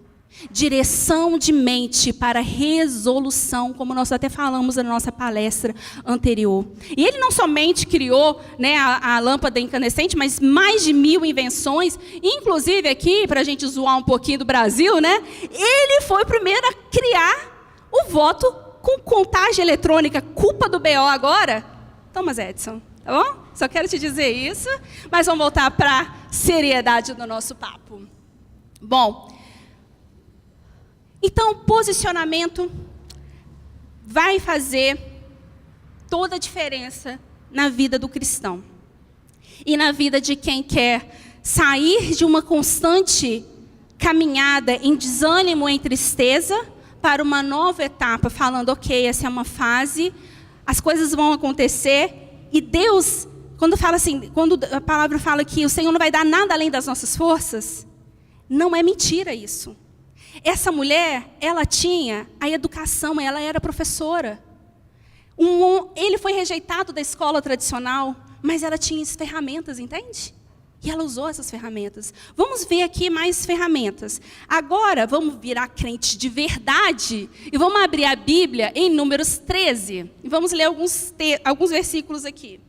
Direção de mente para resolução, como nós até falamos na nossa palestra anterior. E ele não somente criou, né, a lâmpada incandescente, mas mais de 1000 invenções, inclusive aqui, para a gente zoar um pouquinho do Brasil, né, ele foi o primeiro a criar o voto com contagem eletrônica. Culpa do BO agora? Thomas Edison, tá bom? Só quero te dizer isso, mas vamos voltar para a seriedade do nosso papo. Bom, então, posicionamento vai fazer toda a diferença na vida do cristão. E na vida de quem quer sair de uma constante caminhada em desânimo, em tristeza, para uma nova etapa, falando, ok, essa é uma fase, as coisas vão acontecer, e Deus, quando fala assim, quando a palavra fala que o Senhor não vai dar nada além das nossas forças, não é mentira isso. Essa mulher, ela tinha a educação, ela era professora. Ele foi rejeitado da escola tradicional, mas ela tinha as ferramentas, entende? E ela usou essas ferramentas. Vamos ver aqui mais ferramentas. Agora, vamos virar crente de verdade e vamos abrir a Bíblia em Números 13. E vamos ler alguns versículos aqui.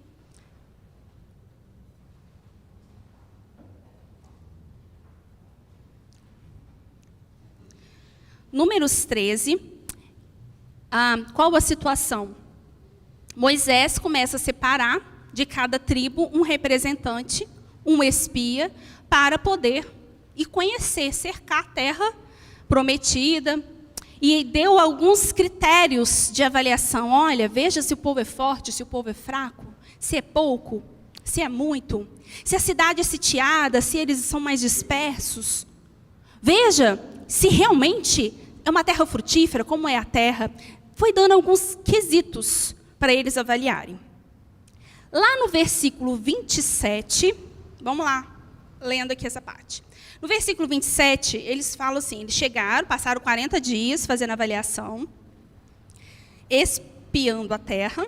Números 13, qual a situação? Moisés começa a separar de cada tribo um representante, um espia, para poder ir conhecer, cercar a terra prometida. e deu alguns critérios de avaliação. Olha, veja se o povo é forte, se o povo é fraco, se é pouco, se é muito, se a cidade é sitiada, se eles são mais dispersos. Veja se realmente é uma terra frutífera, como é a terra. Foi dando alguns quesitos para eles avaliarem. Lá no versículo 27, vamos lá, lendo aqui essa parte. No versículo 27, eles falam assim, eles chegaram, passaram 40 dias fazendo avaliação, espiando a terra,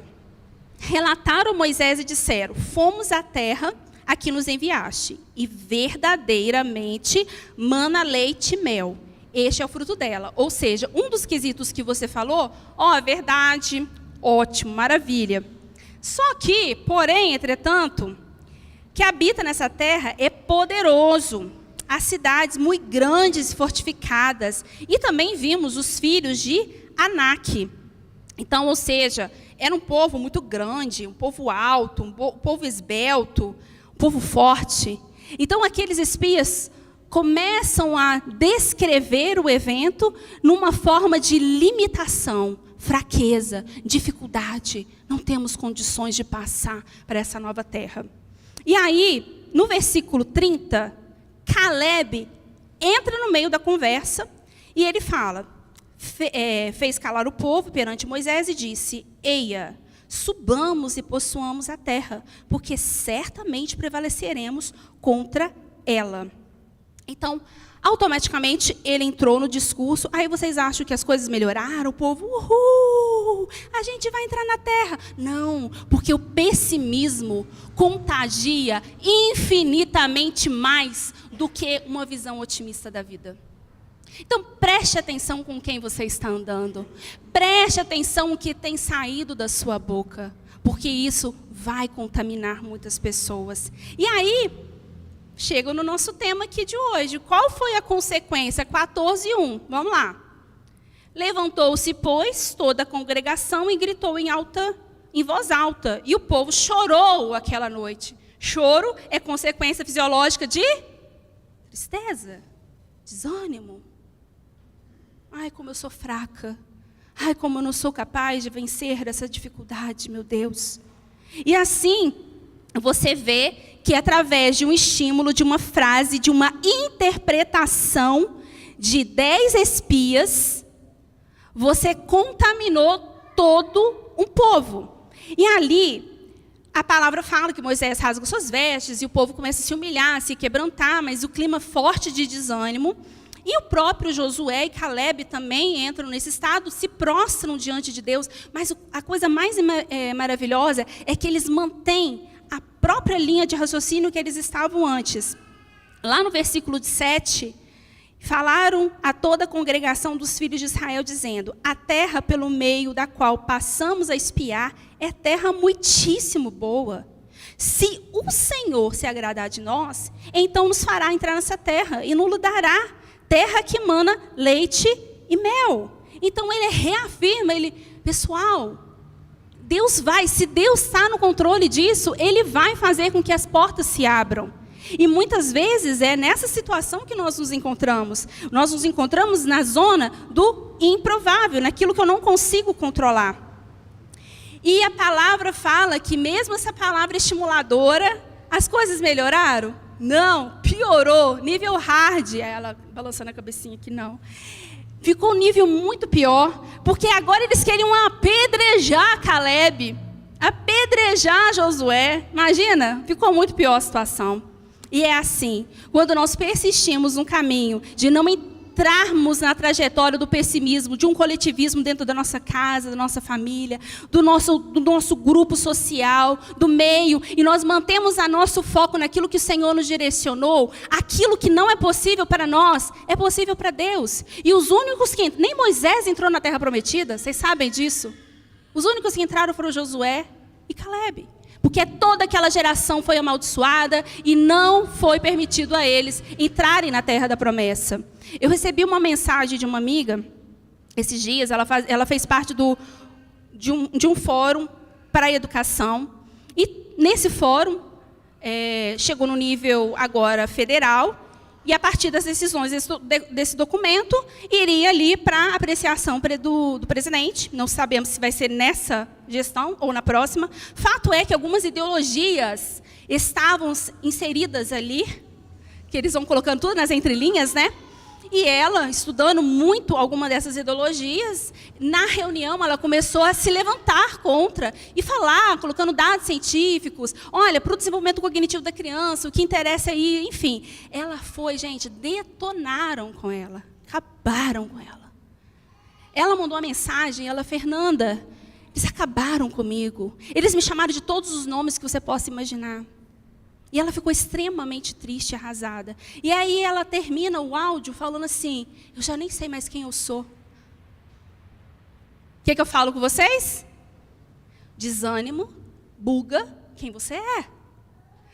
relataram a Moisés e disseram, fomos à terra a que nos enviaste, e verdadeiramente mana leite e mel. Este é o fruto dela. Ou seja, um dos quesitos que você falou, é verdade, ótimo, maravilha. Só que, porém, entretanto, que habita nessa terra é poderoso. As cidades muito grandes e fortificadas. E também vimos os filhos de Anak. Então, ou seja, era um povo muito grande, um povo alto, um povo esbelto, um povo forte. Então, aqueles espias começam a descrever o evento numa forma de limitação, fraqueza, dificuldade. Não temos condições de passar para essa nova terra. E aí, no versículo 30, Caleb entra no meio da conversa e ele fala, fez calar o povo perante Moisés e disse, eia, subamos e possuamos a terra, porque certamente prevaleceremos contra ela. Então, automaticamente, ele entrou no discurso. Aí vocês acham que as coisas melhoraram? O povo, uhul, a gente vai entrar na terra. Não, porque o pessimismo contagia infinitamente mais do que uma visão otimista da vida. Então, preste atenção com quem você está andando. Preste atenção no que tem saído da sua boca, porque isso vai contaminar muitas pessoas. E aí, chega no nosso tema aqui de hoje. Qual foi a consequência? 14:1. Vamos lá. Levantou-se, pois, toda a congregação e gritou em voz alta. E o povo chorou aquela noite. Choro é consequência fisiológica de tristeza, desânimo. Ai, como eu sou fraca. Ai, como eu não sou capaz de vencer essa dificuldade, meu Deus. E assim, você vê que através de um estímulo, de uma frase, de uma interpretação de 10 espias, você contaminou todo um povo. E ali, a palavra fala que Moisés rasga suas vestes e o povo começa a se humilhar, a se quebrantar, mas o clima forte de desânimo. E o próprio Josué e Caleb também entram nesse estado, se prostram diante de Deus. Mas a coisa mais maravilhosa é que eles mantêm a própria linha de raciocínio que eles estavam antes. Lá no versículo 7, falaram a toda a congregação dos filhos de Israel, dizendo, a terra pelo meio da qual passamos a espiar é terra muitíssimo boa. Se o Senhor se agradar de nós, então nos fará entrar nessa terra e nos dará terra que emana leite e mel. Então ele reafirma, pessoal, Deus vai, se Deus está no controle disso, Ele vai fazer com que as portas se abram. E muitas vezes é nessa situação que nós nos encontramos. Nós nos encontramos na zona do improvável, naquilo que eu não consigo controlar. E a palavra fala que mesmo essa palavra estimuladora, as coisas melhoraram? Não, piorou, nível hard. Ela balançando a cabecinha aqui, não. Ficou um nível muito pior, porque agora eles queriam apedrejar Caleb, apedrejar Josué. Imagina, ficou muito pior a situação. E é assim, quando nós persistimos no caminho de não entrarmos na trajetória do pessimismo, de um coletivismo dentro da nossa casa, da nossa família, do nosso grupo social, do meio, e nós mantemos a nosso foco naquilo que o Senhor nos direcionou, aquilo que não é possível para nós, é possível para Deus. E os únicos que nem Moisés entrou na terra prometida, vocês sabem disso? Os únicos que entraram foram Josué e Caleb. Porque toda aquela geração foi amaldiçoada e não foi permitido a eles entrarem na terra da promessa. Eu recebi uma mensagem de uma amiga, esses dias, ela fez parte de um fórum para a educação. E nesse fórum, chegou no nível agora federal, E a partir das decisões desse documento, iria ali para apreciação do presidente. Não sabemos se vai ser nessa gestão ou na próxima. Fato é que algumas ideologias estavam inseridas ali, que eles vão colocando tudo nas entrelinhas, né? E ela, estudando muito alguma dessas ideologias, na reunião ela começou a se levantar contra e falar, colocando dados científicos. Olha, para o desenvolvimento cognitivo da criança, o que interessa aí, enfim. Ela foi, gente, detonaram com ela, acabaram com ela. Ela mandou uma mensagem, Fernanda, eles acabaram comigo. Eles me chamaram de todos os nomes que você possa imaginar. E ela ficou extremamente triste e arrasada. E aí ela termina o áudio falando assim, eu já nem sei mais quem eu sou. O que eu falo com vocês? Desânimo, buga quem você é.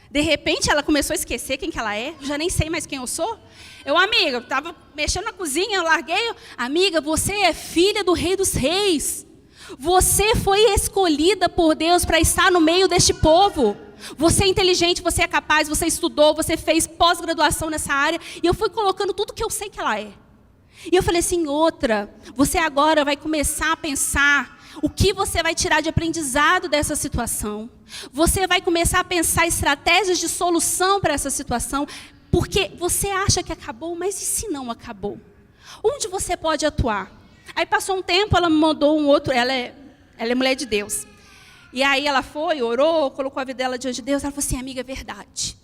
De repente ela começou a esquecer quem que ela é, eu já nem sei mais quem eu sou. Amiga, eu estava mexendo na cozinha, eu larguei. Amiga, você é filha do Rei dos Reis. Você foi escolhida por Deus para estar no meio deste povo. Você é inteligente, você é capaz, você estudou, você fez pós-graduação nessa área. E eu fui colocando tudo que eu sei que ela é. E eu falei assim, você agora vai começar a pensar o que você vai tirar de aprendizado dessa situação. Você vai começar a pensar estratégias de solução para essa situação. Porque você acha que acabou, mas e se não acabou? Onde você pode atuar? Aí passou um tempo, ela me mandou um outro, ela é mulher de Deus. E aí ela foi, orou, colocou a vida dela diante de Deus. Ela falou assim, amiga, é verdade.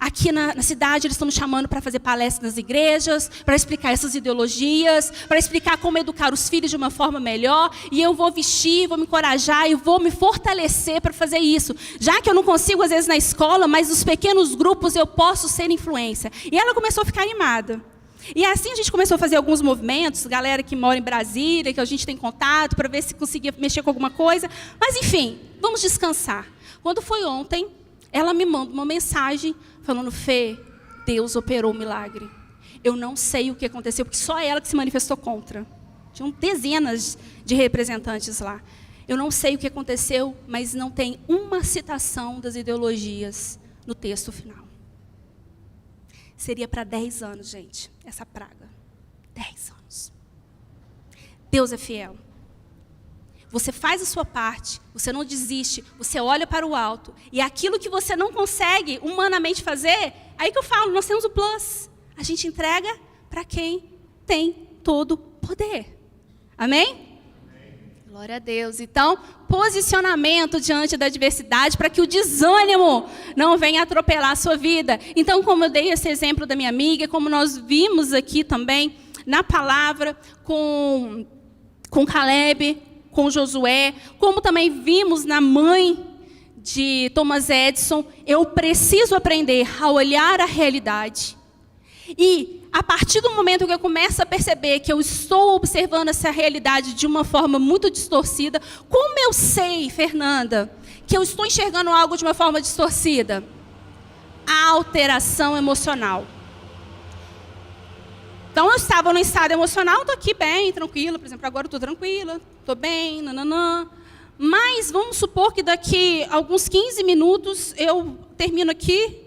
Aqui na cidade eles estão me chamando para fazer palestras nas igrejas, para explicar essas ideologias, para explicar como educar os filhos de uma forma melhor. E eu vou vestir, vou me encorajar e vou me fortalecer para fazer isso. Já que eu não consigo às vezes na escola, mas nos pequenos grupos eu posso ser influência. E ela começou a ficar animada. E assim a gente começou a fazer alguns movimentos, galera que mora em Brasília, que a gente tem contato, para ver se conseguia mexer com alguma coisa. Mas enfim, vamos descansar. Quando foi ontem, ela me manda uma mensagem falando, Fê, Deus operou o milagre. Eu não sei o que aconteceu, porque só ela que se manifestou contra. Tinham dezenas de representantes lá. Eu não sei o que aconteceu, mas não tem uma citação das ideologias no texto final. Seria para 10 anos, gente, essa praga. 10 anos. Deus é fiel. Você faz a sua parte, você não desiste, você olha para o alto. E aquilo que você não consegue humanamente fazer, aí que eu falo, nós temos o plus. A gente entrega para quem tem todo o poder. Amém? Glória a Deus. Então, posicionamento diante da adversidade para que o desânimo não venha atropelar a sua vida. Então, como eu dei esse exemplo da minha amiga, como nós vimos aqui também na palavra com Caleb, com Josué, como também vimos na mãe de Thomas Edison, eu preciso aprender a olhar a realidade. E a partir do momento que eu começo a perceber que eu estou observando essa realidade de uma forma muito distorcida, como eu sei, Fernanda, que eu estou enxergando algo de uma forma distorcida? A alteração emocional. Então, eu estava no estado emocional, estou aqui bem, tranquila, por exemplo, agora eu estou tranquila, estou bem, nananã. Mas vamos supor que daqui a alguns 15 minutos eu termino aqui.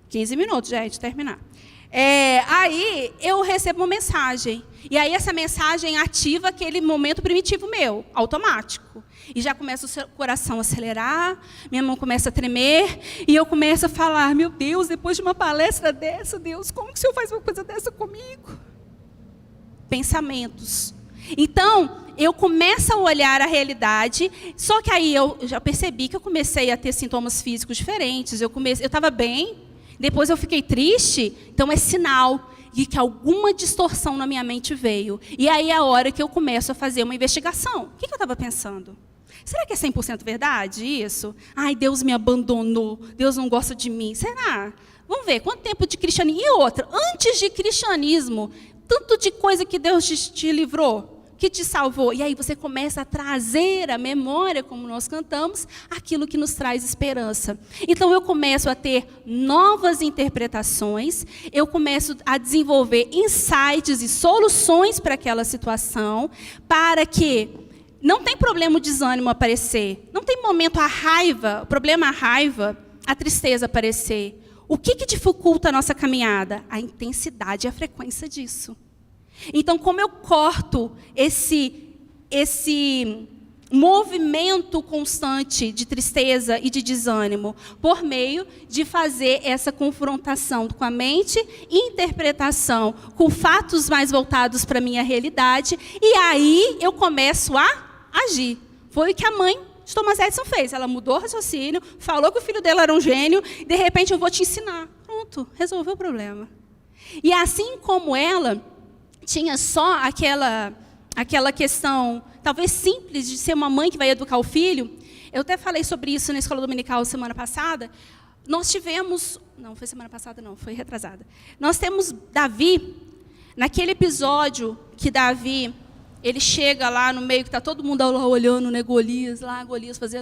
15 minutos, gente, terminar. Aí eu recebo uma mensagem. E aí essa mensagem ativa aquele momento primitivo meu, automático. E já começa o seu coração a acelerar, minha mão começa a tremer, e eu começo a falar, meu Deus, depois de uma palestra dessa, Deus, como que o Senhor faz uma coisa dessa comigo? Pensamentos. Então, eu começo a olhar a realidade, só que aí eu já percebi que eu comecei a ter sintomas físicos diferentes. Eu estava bem, depois eu fiquei triste, então é sinal de que alguma distorção na minha mente veio. E aí é a hora que eu começo a fazer uma investigação. O que eu estava pensando? Será que é 100% verdade isso? Ai, Deus me abandonou, Deus não gosta de mim. Será? Vamos ver, quanto tempo de cristianismo? E outra, antes de cristianismo, tanto de coisa que Deus te livrou, que te salvou. E aí você começa a trazer à memória, como nós cantamos, aquilo que nos traz esperança. Então eu começo a ter novas interpretações, eu começo a desenvolver insights e soluções para aquela situação, para que não tem problema o desânimo aparecer, não tem momento a raiva, o problema a raiva, a tristeza aparecer. O que dificulta a nossa caminhada? A intensidade e a frequência disso. Então, como eu corto esse movimento constante de tristeza e de desânimo por meio de fazer essa confrontação com a mente, interpretação com fatos mais voltados para a minha realidade, e aí eu começo a agir. Foi o que a mãe de Thomas Edison fez. Ela mudou o raciocínio, falou que o filho dela era um gênio, e de repente eu vou te ensinar. Pronto, resolveu o problema. E assim como ela tinha só aquela questão, talvez simples, de ser uma mãe que vai educar o filho. Eu até falei sobre isso na escola dominical semana passada. Nós tivemos, não foi semana passada não, foi retrasada. Nós temos Davi, naquele episódio que Davi, ele chega lá no meio que está todo mundo lá olhando, né, Golias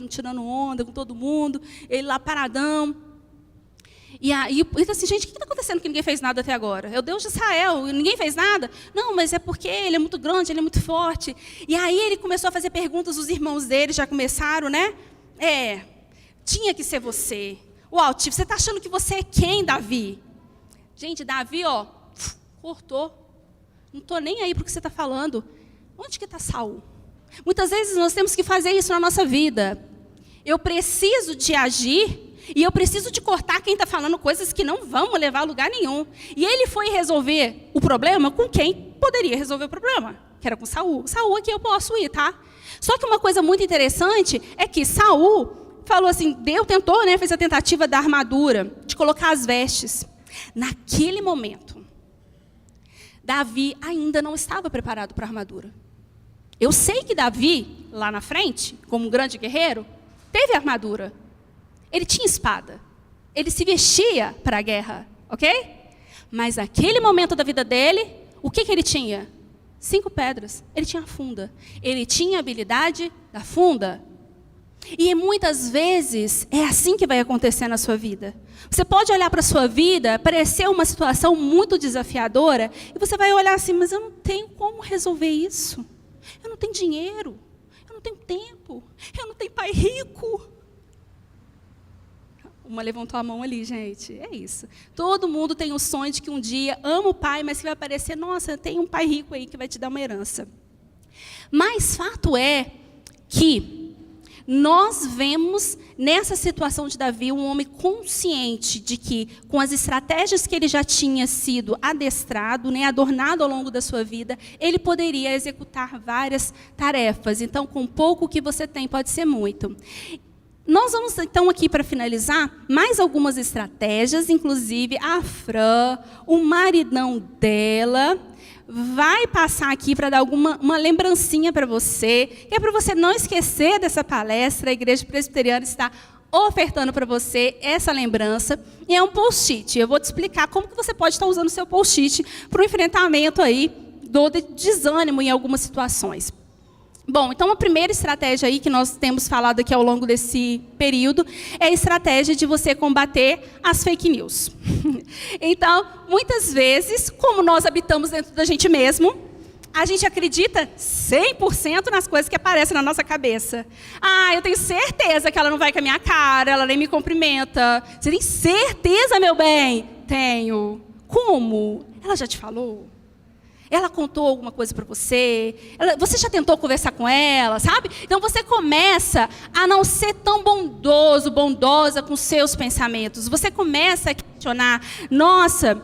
tirando onda com todo mundo, ele lá paradão. E aí, então assim, gente, o que está acontecendo que ninguém fez nada até agora? É o Deus de Israel, ninguém fez nada? Não, mas é porque ele é muito grande, ele é muito forte. E aí ele começou a fazer perguntas, os irmãos dele já começaram, né? Tinha que ser você. Uau, você está achando que você é quem, Davi? Gente, Davi, cortou. Não estou nem aí para o que você está falando. Onde que está Saul? Muitas vezes nós temos que fazer isso na nossa vida. Eu preciso de agir. E eu preciso de cortar quem está falando coisas que não vão levar a lugar nenhum. E ele foi resolver o problema com quem poderia resolver o problema, que era com Saul. Saul aqui eu posso ir, tá? Só que uma coisa muito interessante é que Saul falou assim, Deus tentou, né, fez a tentativa da armadura, de colocar as vestes. Naquele momento, Davi ainda não estava preparado para a armadura. Eu sei que Davi, lá na frente, como um grande guerreiro, teve armadura. Ele tinha espada. Ele se vestia para a guerra, ok? Mas naquele momento da vida dele, o que ele tinha? 5 pedras. Ele tinha a funda. Ele tinha a habilidade da funda. E muitas vezes é assim que vai acontecer na sua vida. Você pode olhar para a sua vida, parecer uma situação muito desafiadora, e você vai olhar assim, mas eu não tenho como resolver isso. Eu não tenho dinheiro. Eu não tenho tempo. Eu não tenho pai rico. Uma levantou a mão ali, gente. É isso. Todo mundo tem o sonho de que um dia ama o pai, mas que vai aparecer, nossa, tem um pai rico aí que vai te dar uma herança. Mas fato é que nós vemos nessa situação de Davi um homem consciente de que, com as estratégias que ele já tinha sido adestrado, né, adornado ao longo da sua vida, ele poderia executar várias tarefas. Então, com pouco que você tem, pode ser muito. Nós vamos, então, aqui para finalizar, mais algumas estratégias, inclusive a Fran, o maridão dela, vai passar aqui para dar uma lembrancinha para você, que é para você não esquecer dessa palestra. A Igreja Presbiteriana está ofertando para você essa lembrança, e é um post-it. Eu vou te explicar como que você pode estar usando o seu post-it para o enfrentamento aí do desânimo em algumas situações. Bom, então a primeira estratégia aí que nós temos falado aqui ao longo desse período é a estratégia de você combater as fake news. Então, muitas vezes, como nós habitamos dentro da gente mesmo, a gente acredita 100% nas coisas que aparecem na nossa cabeça. Eu tenho certeza que ela não vai com a minha cara, ela nem me cumprimenta. Você tem certeza, meu bem? Tenho. Como? Ela já te falou? Ela contou alguma coisa para você? Você já tentou conversar com ela, sabe? Então você começa a não ser tão bondosa com seus pensamentos. Você começa a questionar, nossa,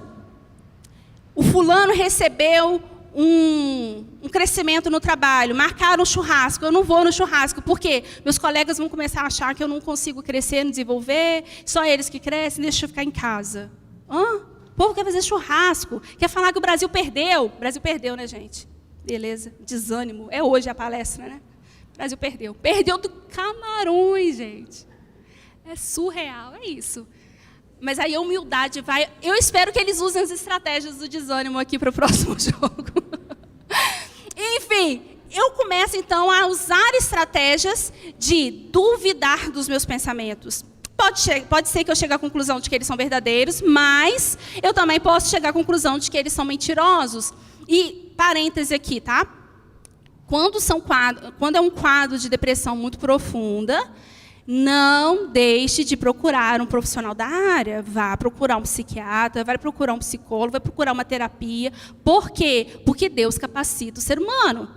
o fulano recebeu um crescimento no trabalho, marcaram um churrasco, eu não vou no churrasco, por quê? Meus colegas vão começar a achar que eu não consigo crescer, não desenvolver, só eles que crescem, deixa eu ficar em casa. O povo quer fazer churrasco, quer falar que o Brasil perdeu. O Brasil perdeu, né, gente? Beleza, desânimo. É hoje a palestra, né? O Brasil perdeu. Perdeu do Camarões, gente. É surreal, é isso. Mas aí a humildade vai... Eu espero que eles usem as estratégias do desânimo aqui para o próximo jogo. Enfim, eu começo, então, a usar estratégias de duvidar dos meus pensamentos. Pode ser que eu chegue à conclusão de que eles são verdadeiros, mas eu também posso chegar à conclusão de que eles são mentirosos. E, parêntese aqui, tá? Quando é um quadro de depressão muito profunda, Não deixe de procurar um profissional da área. Vá procurar um psiquiatra, vai procurar um psicólogo, vai procurar uma terapia. Por quê? Porque Deus capacita o ser humano.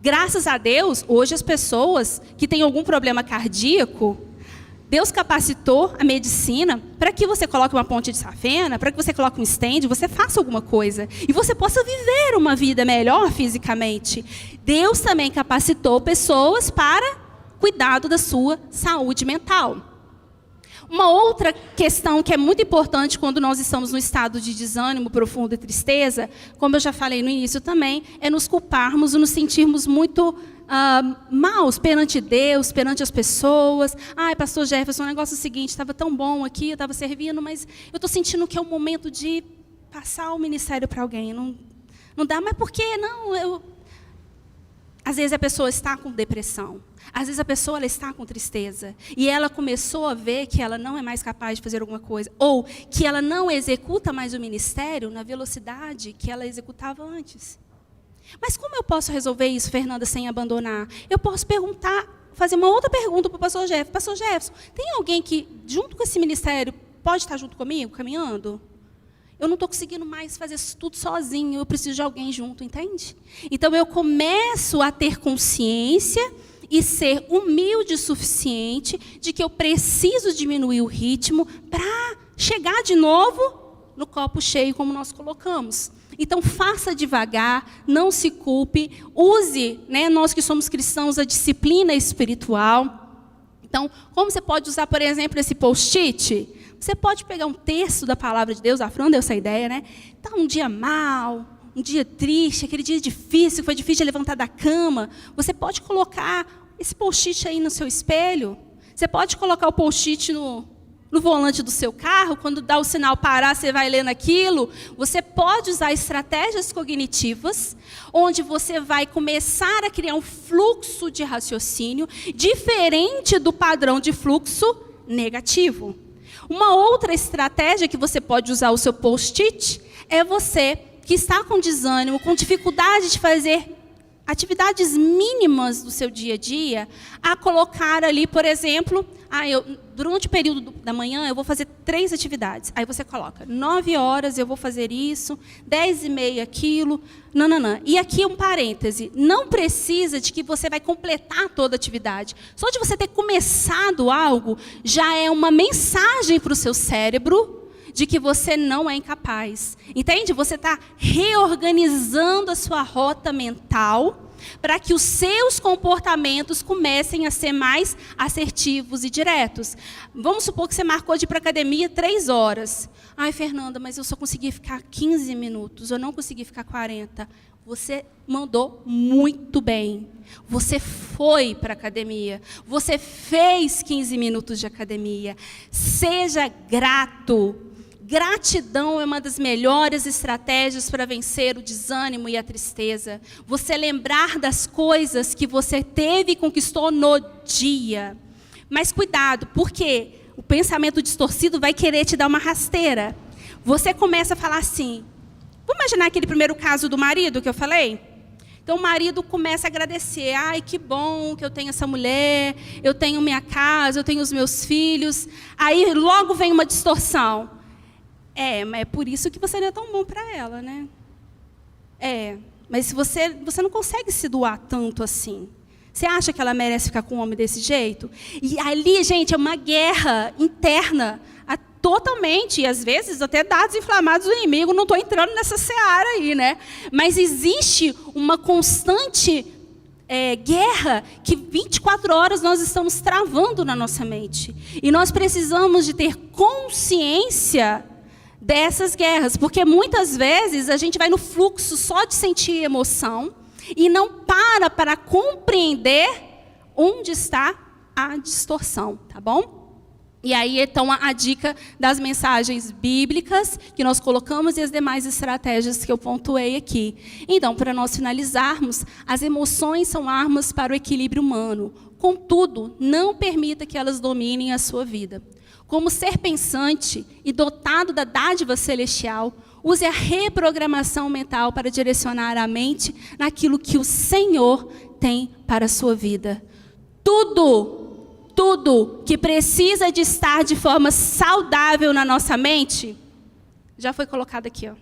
Graças a Deus, hoje as pessoas que têm algum problema cardíaco, Deus capacitou a medicina para que você coloque uma ponte de safena, para que você coloque um stent, você faça alguma coisa. E você possa viver uma vida melhor fisicamente. Deus também capacitou pessoas para cuidado da sua saúde mental. Uma outra questão que é muito importante quando nós estamos no estado de desânimo profundo e tristeza, como eu já falei no início também, é nos culparmos e nos sentirmos muito maus perante Deus, perante as pessoas. Ai, pastor Jefferson, o negócio é o seguinte, estava tão bom aqui, eu estava servindo, mas eu estou sentindo que é o momento de passar o ministério para alguém. Não dá, mas por quê? Não, Às vezes a pessoa está com depressão. Às vezes a pessoa ela está com tristeza. E ela começou a ver que ela não é mais capaz de fazer alguma coisa. Ou que ela não executa mais o ministério na velocidade que ela executava antes. Mas como eu posso resolver isso, Fernanda, sem abandonar? Eu posso fazer uma outra pergunta para o pastor Jefferson. Pastor Jefferson, tem alguém que, junto com esse ministério, pode estar junto comigo, caminhando? Eu não estou conseguindo mais fazer isso tudo sozinho, eu preciso de alguém junto, entende? Então, eu começo a ter consciência e ser humilde o suficiente de que eu preciso diminuir o ritmo para chegar de novo no copo cheio, como nós colocamos. Então, faça devagar, não se culpe, use, nós que somos cristãos, a disciplina espiritual. Então, como você pode usar, por exemplo, esse post-it? Você pode pegar um texto da palavra de Deus, a Fran deu essa ideia, né? Está um dia mal, um dia triste, aquele dia difícil, foi difícil de levantar da cama. Você pode colocar esse post-it aí no seu espelho. Você pode colocar o post-it no volante do seu carro, quando dá o sinal parar, você vai lendo aquilo. Você pode usar estratégias cognitivas, onde você vai começar a criar um fluxo de raciocínio diferente do padrão de fluxo negativo. Uma outra estratégia que você pode usar o seu post-it é você que está com desânimo, com dificuldade de fazer atividades mínimas do seu dia a dia, a colocar ali, por exemplo, durante o período da manhã eu vou fazer 3 atividades. Aí você coloca 9 horas eu vou fazer isso, 10h30 aquilo, nananã. E aqui um parêntese, não precisa de que você vai completar toda a atividade. Só de você ter começado algo, já é uma mensagem para o seu cérebro de que você não é incapaz. Entende? Você está reorganizando a sua rota mental para que os seus comportamentos comecem a ser mais assertivos e diretos. Vamos supor que você marcou de ir para a academia 3 horas. Ai, Fernanda, mas eu só consegui ficar 15 minutos, eu não consegui ficar 40. Você mandou muito bem. Você foi para a academia. Você fez 15 minutos de academia. Seja grato. Gratidão é uma das melhores estratégias para vencer o desânimo e a tristeza. Você lembrar das coisas que você teve e conquistou no dia. Mas cuidado, porque o pensamento distorcido vai querer te dar uma rasteira. Você começa a falar assim. Vamos imaginar aquele primeiro caso do marido que eu falei? Então o marido começa a agradecer. Ai, que bom que eu tenho essa mulher, eu tenho minha casa, eu tenho os meus filhos. Aí logo vem uma distorção. Mas é por isso que você não é tão bom para ela, né? Mas se você não consegue se doar tanto assim. Você acha que ela merece ficar com um homem desse jeito? E ali, gente, é uma guerra interna, totalmente, e às vezes até dados inflamados do inimigo, não estou entrando nessa seara aí, né? Mas existe uma constante guerra que 24 horas nós estamos travando na nossa mente. E nós precisamos de ter consciência dessas guerras, porque muitas vezes a gente vai no fluxo só de sentir emoção e não para compreender onde está a distorção, tá bom? E aí, então, a dica das mensagens bíblicas que nós colocamos e as demais estratégias que eu pontuei aqui. Então, para nós finalizarmos, as emoções são armas para o equilíbrio humano. Contudo, não permita que elas dominem a sua vida. Como ser pensante e dotado da dádiva celestial, use a reprogramação mental para direcionar a mente naquilo que o Senhor tem para a sua vida. Tudo tudo que precisa de estar de forma saudável na nossa mente, já foi colocado aqui, ó.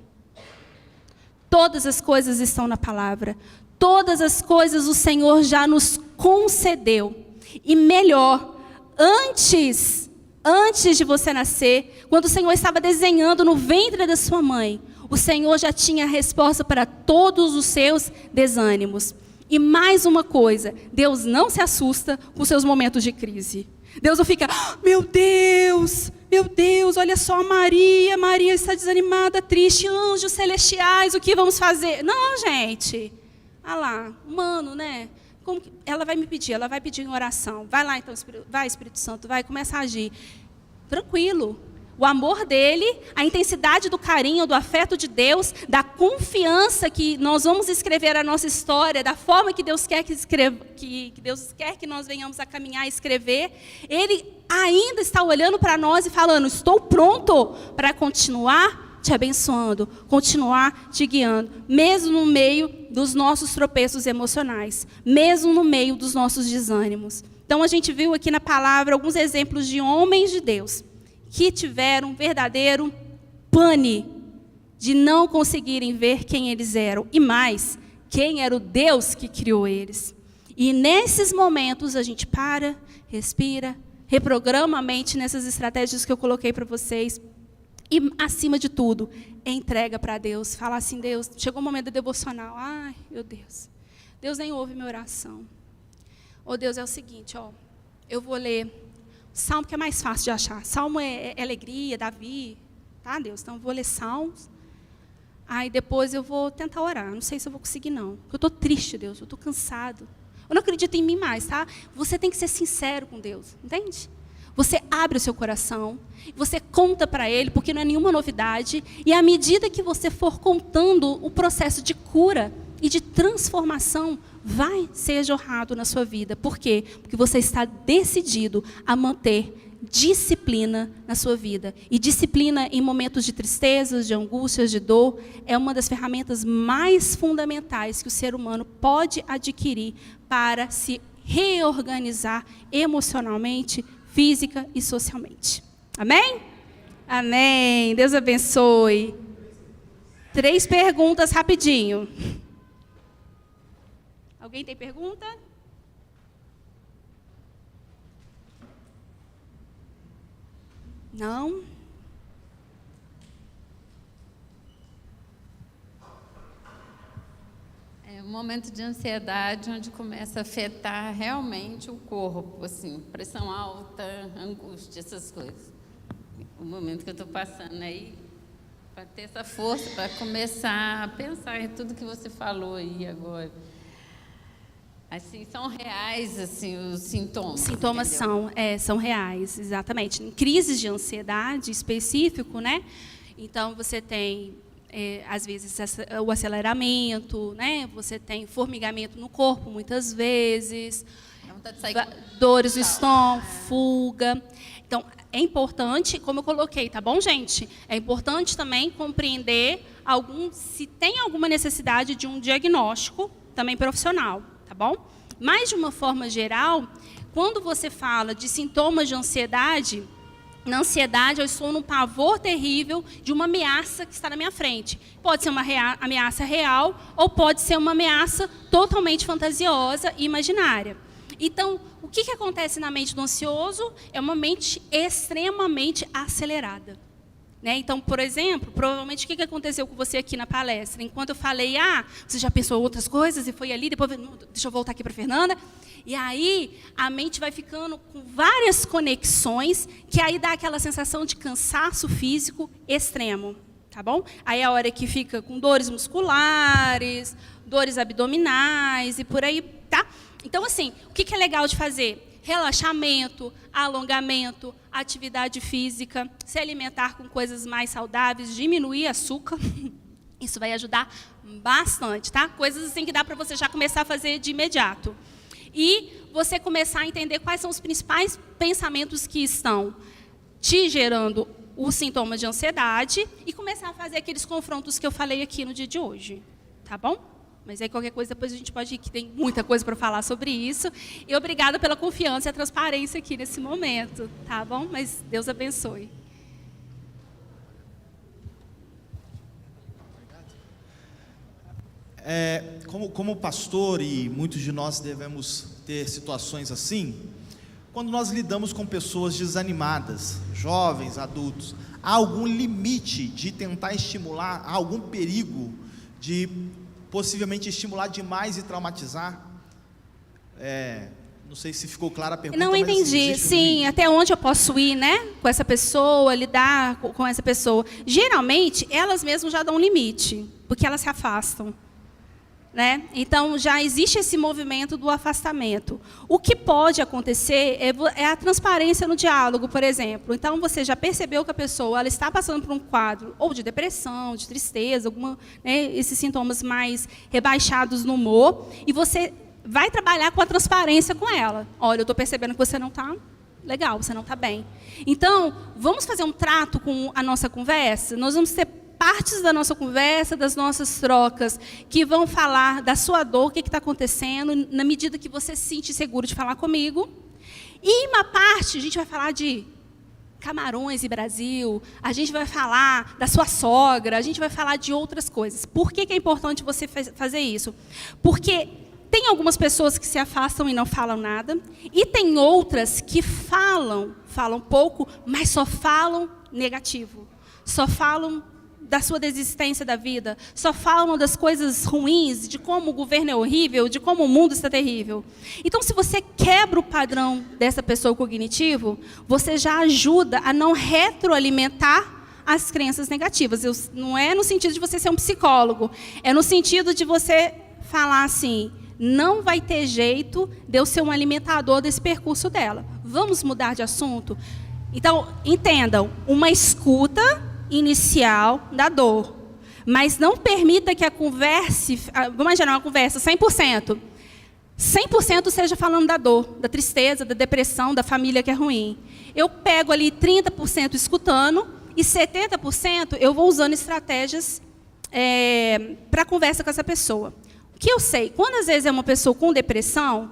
Todas as coisas estão na palavra. Todas as coisas o Senhor já nos concedeu. E melhor, antes de você nascer, quando o Senhor estava desenhando no ventre da sua mãe, o Senhor já tinha a resposta para todos os seus desânimos. E mais uma coisa, Deus não se assusta com seus momentos de crise. Deus não fica, meu Deus, olha só Maria está desanimada, triste, anjos celestiais, o que vamos fazer? Não, gente. Ah lá, humano, né? Como que ela vai me pedir? Ela vai pedir em oração. Vai lá então, vai Espírito Santo, vai, começa a agir. Tranquilo. O amor dele, a intensidade do carinho, do afeto de Deus, da confiança que nós vamos escrever a nossa história, da forma que Deus quer que Deus quer que nós venhamos a caminhar e escrever, ele ainda está olhando para nós e falando, estou pronto para continuar te abençoando, continuar te guiando, mesmo no meio dos nossos tropeços emocionais, mesmo no meio dos nossos desânimos. Então a gente viu aqui na palavra alguns exemplos de homens de Deus, que tiveram um verdadeiro pane de não conseguirem ver quem eles eram. E mais, quem era o Deus que criou eles. E nesses momentos a gente para, respira, reprograma a mente nessas estratégias que eu coloquei para vocês. E, acima de tudo, entrega para Deus. Fala assim, Deus, chegou o momento do devocional. Ai, meu Deus. Deus nem ouve minha oração. Ô Deus, é o seguinte, ó, eu vou ler Salmo que é mais fácil de achar. Salmo é alegria, Davi, tá, Deus? Então, eu vou ler Salmos. Aí, depois, eu vou tentar orar. Não sei se eu vou conseguir, não. Porque eu estou triste, Deus. Eu estou cansado. Eu não acredito em mim mais, tá? Você tem que ser sincero com Deus, entende? Você abre o seu coração, você conta para Ele, porque não é nenhuma novidade. E, à medida que você for contando, o processo de cura e de transformação vai ser jorrado na sua vida. Por quê? Porque você está decidido a manter disciplina na sua vida. E disciplina em momentos de tristezas, de angústias, de dor, é uma das ferramentas mais fundamentais que o ser humano pode adquirir para se reorganizar emocionalmente, física e socialmente. Amém? Amém. Deus abençoe. 3 perguntas rapidinho. Alguém tem pergunta? Não? É um momento de ansiedade onde começa a afetar realmente o corpo, assim, pressão alta, angústia, essas coisas. O momento que eu estou passando aí, para ter essa força, para começar a pensar em tudo que você falou aí agora. Assim, são reais, assim, os sintomas. Os sintomas são reais, exatamente. Em crises de ansiedade específico, né? Então, você tem, às vezes, o aceleramento, né? Você tem formigamento no corpo, muitas vezes. Dores no estômago, fuga. Então, é importante, como eu coloquei, tá bom, gente? É importante também compreender se tem alguma necessidade de um diagnóstico também profissional. Tá bom? Mas, de uma forma geral, quando você fala de sintomas de ansiedade, na ansiedade eu estou num pavor terrível de uma ameaça que está na minha frente. Pode ser uma ameaça real ou pode ser uma ameaça totalmente fantasiosa e imaginária. Então, o que acontece na mente do ansioso é uma mente extremamente acelerada. Né? Então, por exemplo, provavelmente o que aconteceu com você aqui na palestra? Enquanto eu falei, você já pensou outras coisas e foi ali, depois, deixa eu voltar aqui para a Fernanda. E aí, a mente vai ficando com várias conexões, que aí dá aquela sensação de cansaço físico extremo, tá bom? Aí é a hora que fica com dores musculares, dores abdominais e por aí, tá? Então, assim, o que é legal de fazer? Relaxamento, alongamento, atividade física, se alimentar com coisas mais saudáveis, diminuir açúcar, isso vai ajudar bastante, tá? Coisas assim que dá para você já começar a fazer de imediato. E você começar a entender quais são os principais pensamentos que estão te gerando os sintomas de ansiedade e começar a fazer aqueles confrontos que eu falei aqui no dia de hoje, tá bom? Mas aí qualquer coisa depois a gente pode ir, que tem muita coisa para falar sobre isso. E obrigada pela confiança e a transparência aqui nesse momento, tá bom? Mas Deus abençoe. Como pastor, e muitos de nós devemos ter situações assim, quando nós lidamos com pessoas desanimadas, jovens, adultos, há algum limite de tentar estimular, há algum perigo de possivelmente estimular demais e traumatizar? Não sei se ficou clara a pergunta. Não entendi. Sim, até onde eu posso ir, né? Com essa pessoa, lidar com essa pessoa. Geralmente, elas mesmas já dão um limite, porque elas se afastam. Né? Então, já existe esse movimento do afastamento. O que pode acontecer é a transparência no diálogo, por exemplo. Então, você já percebeu que a pessoa ela está passando por um quadro ou de depressão, de tristeza, esses sintomas mais rebaixados no humor, e você vai trabalhar com a transparência com ela. Olha, eu estou percebendo que você não está legal, você não está bem. Então, vamos fazer um trato com a nossa conversa? Nós vamos ter partes da nossa conversa, das nossas trocas, que vão falar da sua dor, o que está acontecendo, na medida que você se sentir seguro de falar comigo. E uma parte, a gente vai falar de Camarões e Brasil, a gente vai falar da sua sogra, a gente vai falar de outras coisas. Por que é importante você fazer isso? Porque tem algumas pessoas que se afastam e não falam nada, e tem outras que falam pouco, mas só falam negativo, só falam da sua desistência da vida, só falam das coisas ruins, de como o governo é horrível, de como o mundo está terrível. Então, se você quebra o padrão dessa pessoa cognitivo, você já ajuda a não retroalimentar as crenças negativas. Não é no sentido de você ser um psicólogo, é no sentido de você falar assim, não vai ter jeito de eu ser um alimentador desse percurso dela. Vamos mudar de assunto? Então, entendam, uma escuta inicial da dor, mas não permita que a conversa, vamos imaginar uma conversa 100% seja falando da dor, da tristeza, da depressão, da família que é ruim. Eu pego ali 30% escutando e 70% eu vou usando estratégias para conversa com essa pessoa. O que eu sei, quando às vezes é uma pessoa com depressão,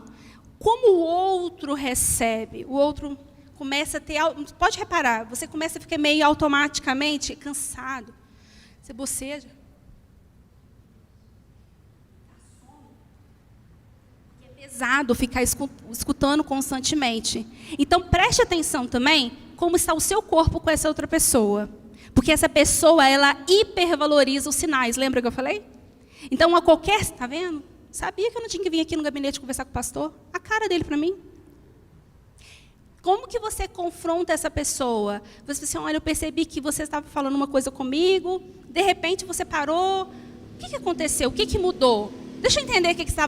como o outro recebe, o outro começa a ter, pode reparar, você começa a ficar meio automaticamente cansado. Você boceja. É pesado ficar escutando constantemente. Então, preste atenção também como está o seu corpo com essa outra pessoa. Porque essa pessoa, ela hipervaloriza os sinais. Lembra que eu falei? Então, a qualquer... Está vendo? Sabia que eu não tinha que vir aqui no gabinete conversar com o pastor? A cara dele para mim. Como que você confronta essa pessoa? Você diz assim, olha, eu percebi que você estava falando uma coisa comigo, de repente você parou. O que aconteceu? O que mudou? Deixa eu entender o que estava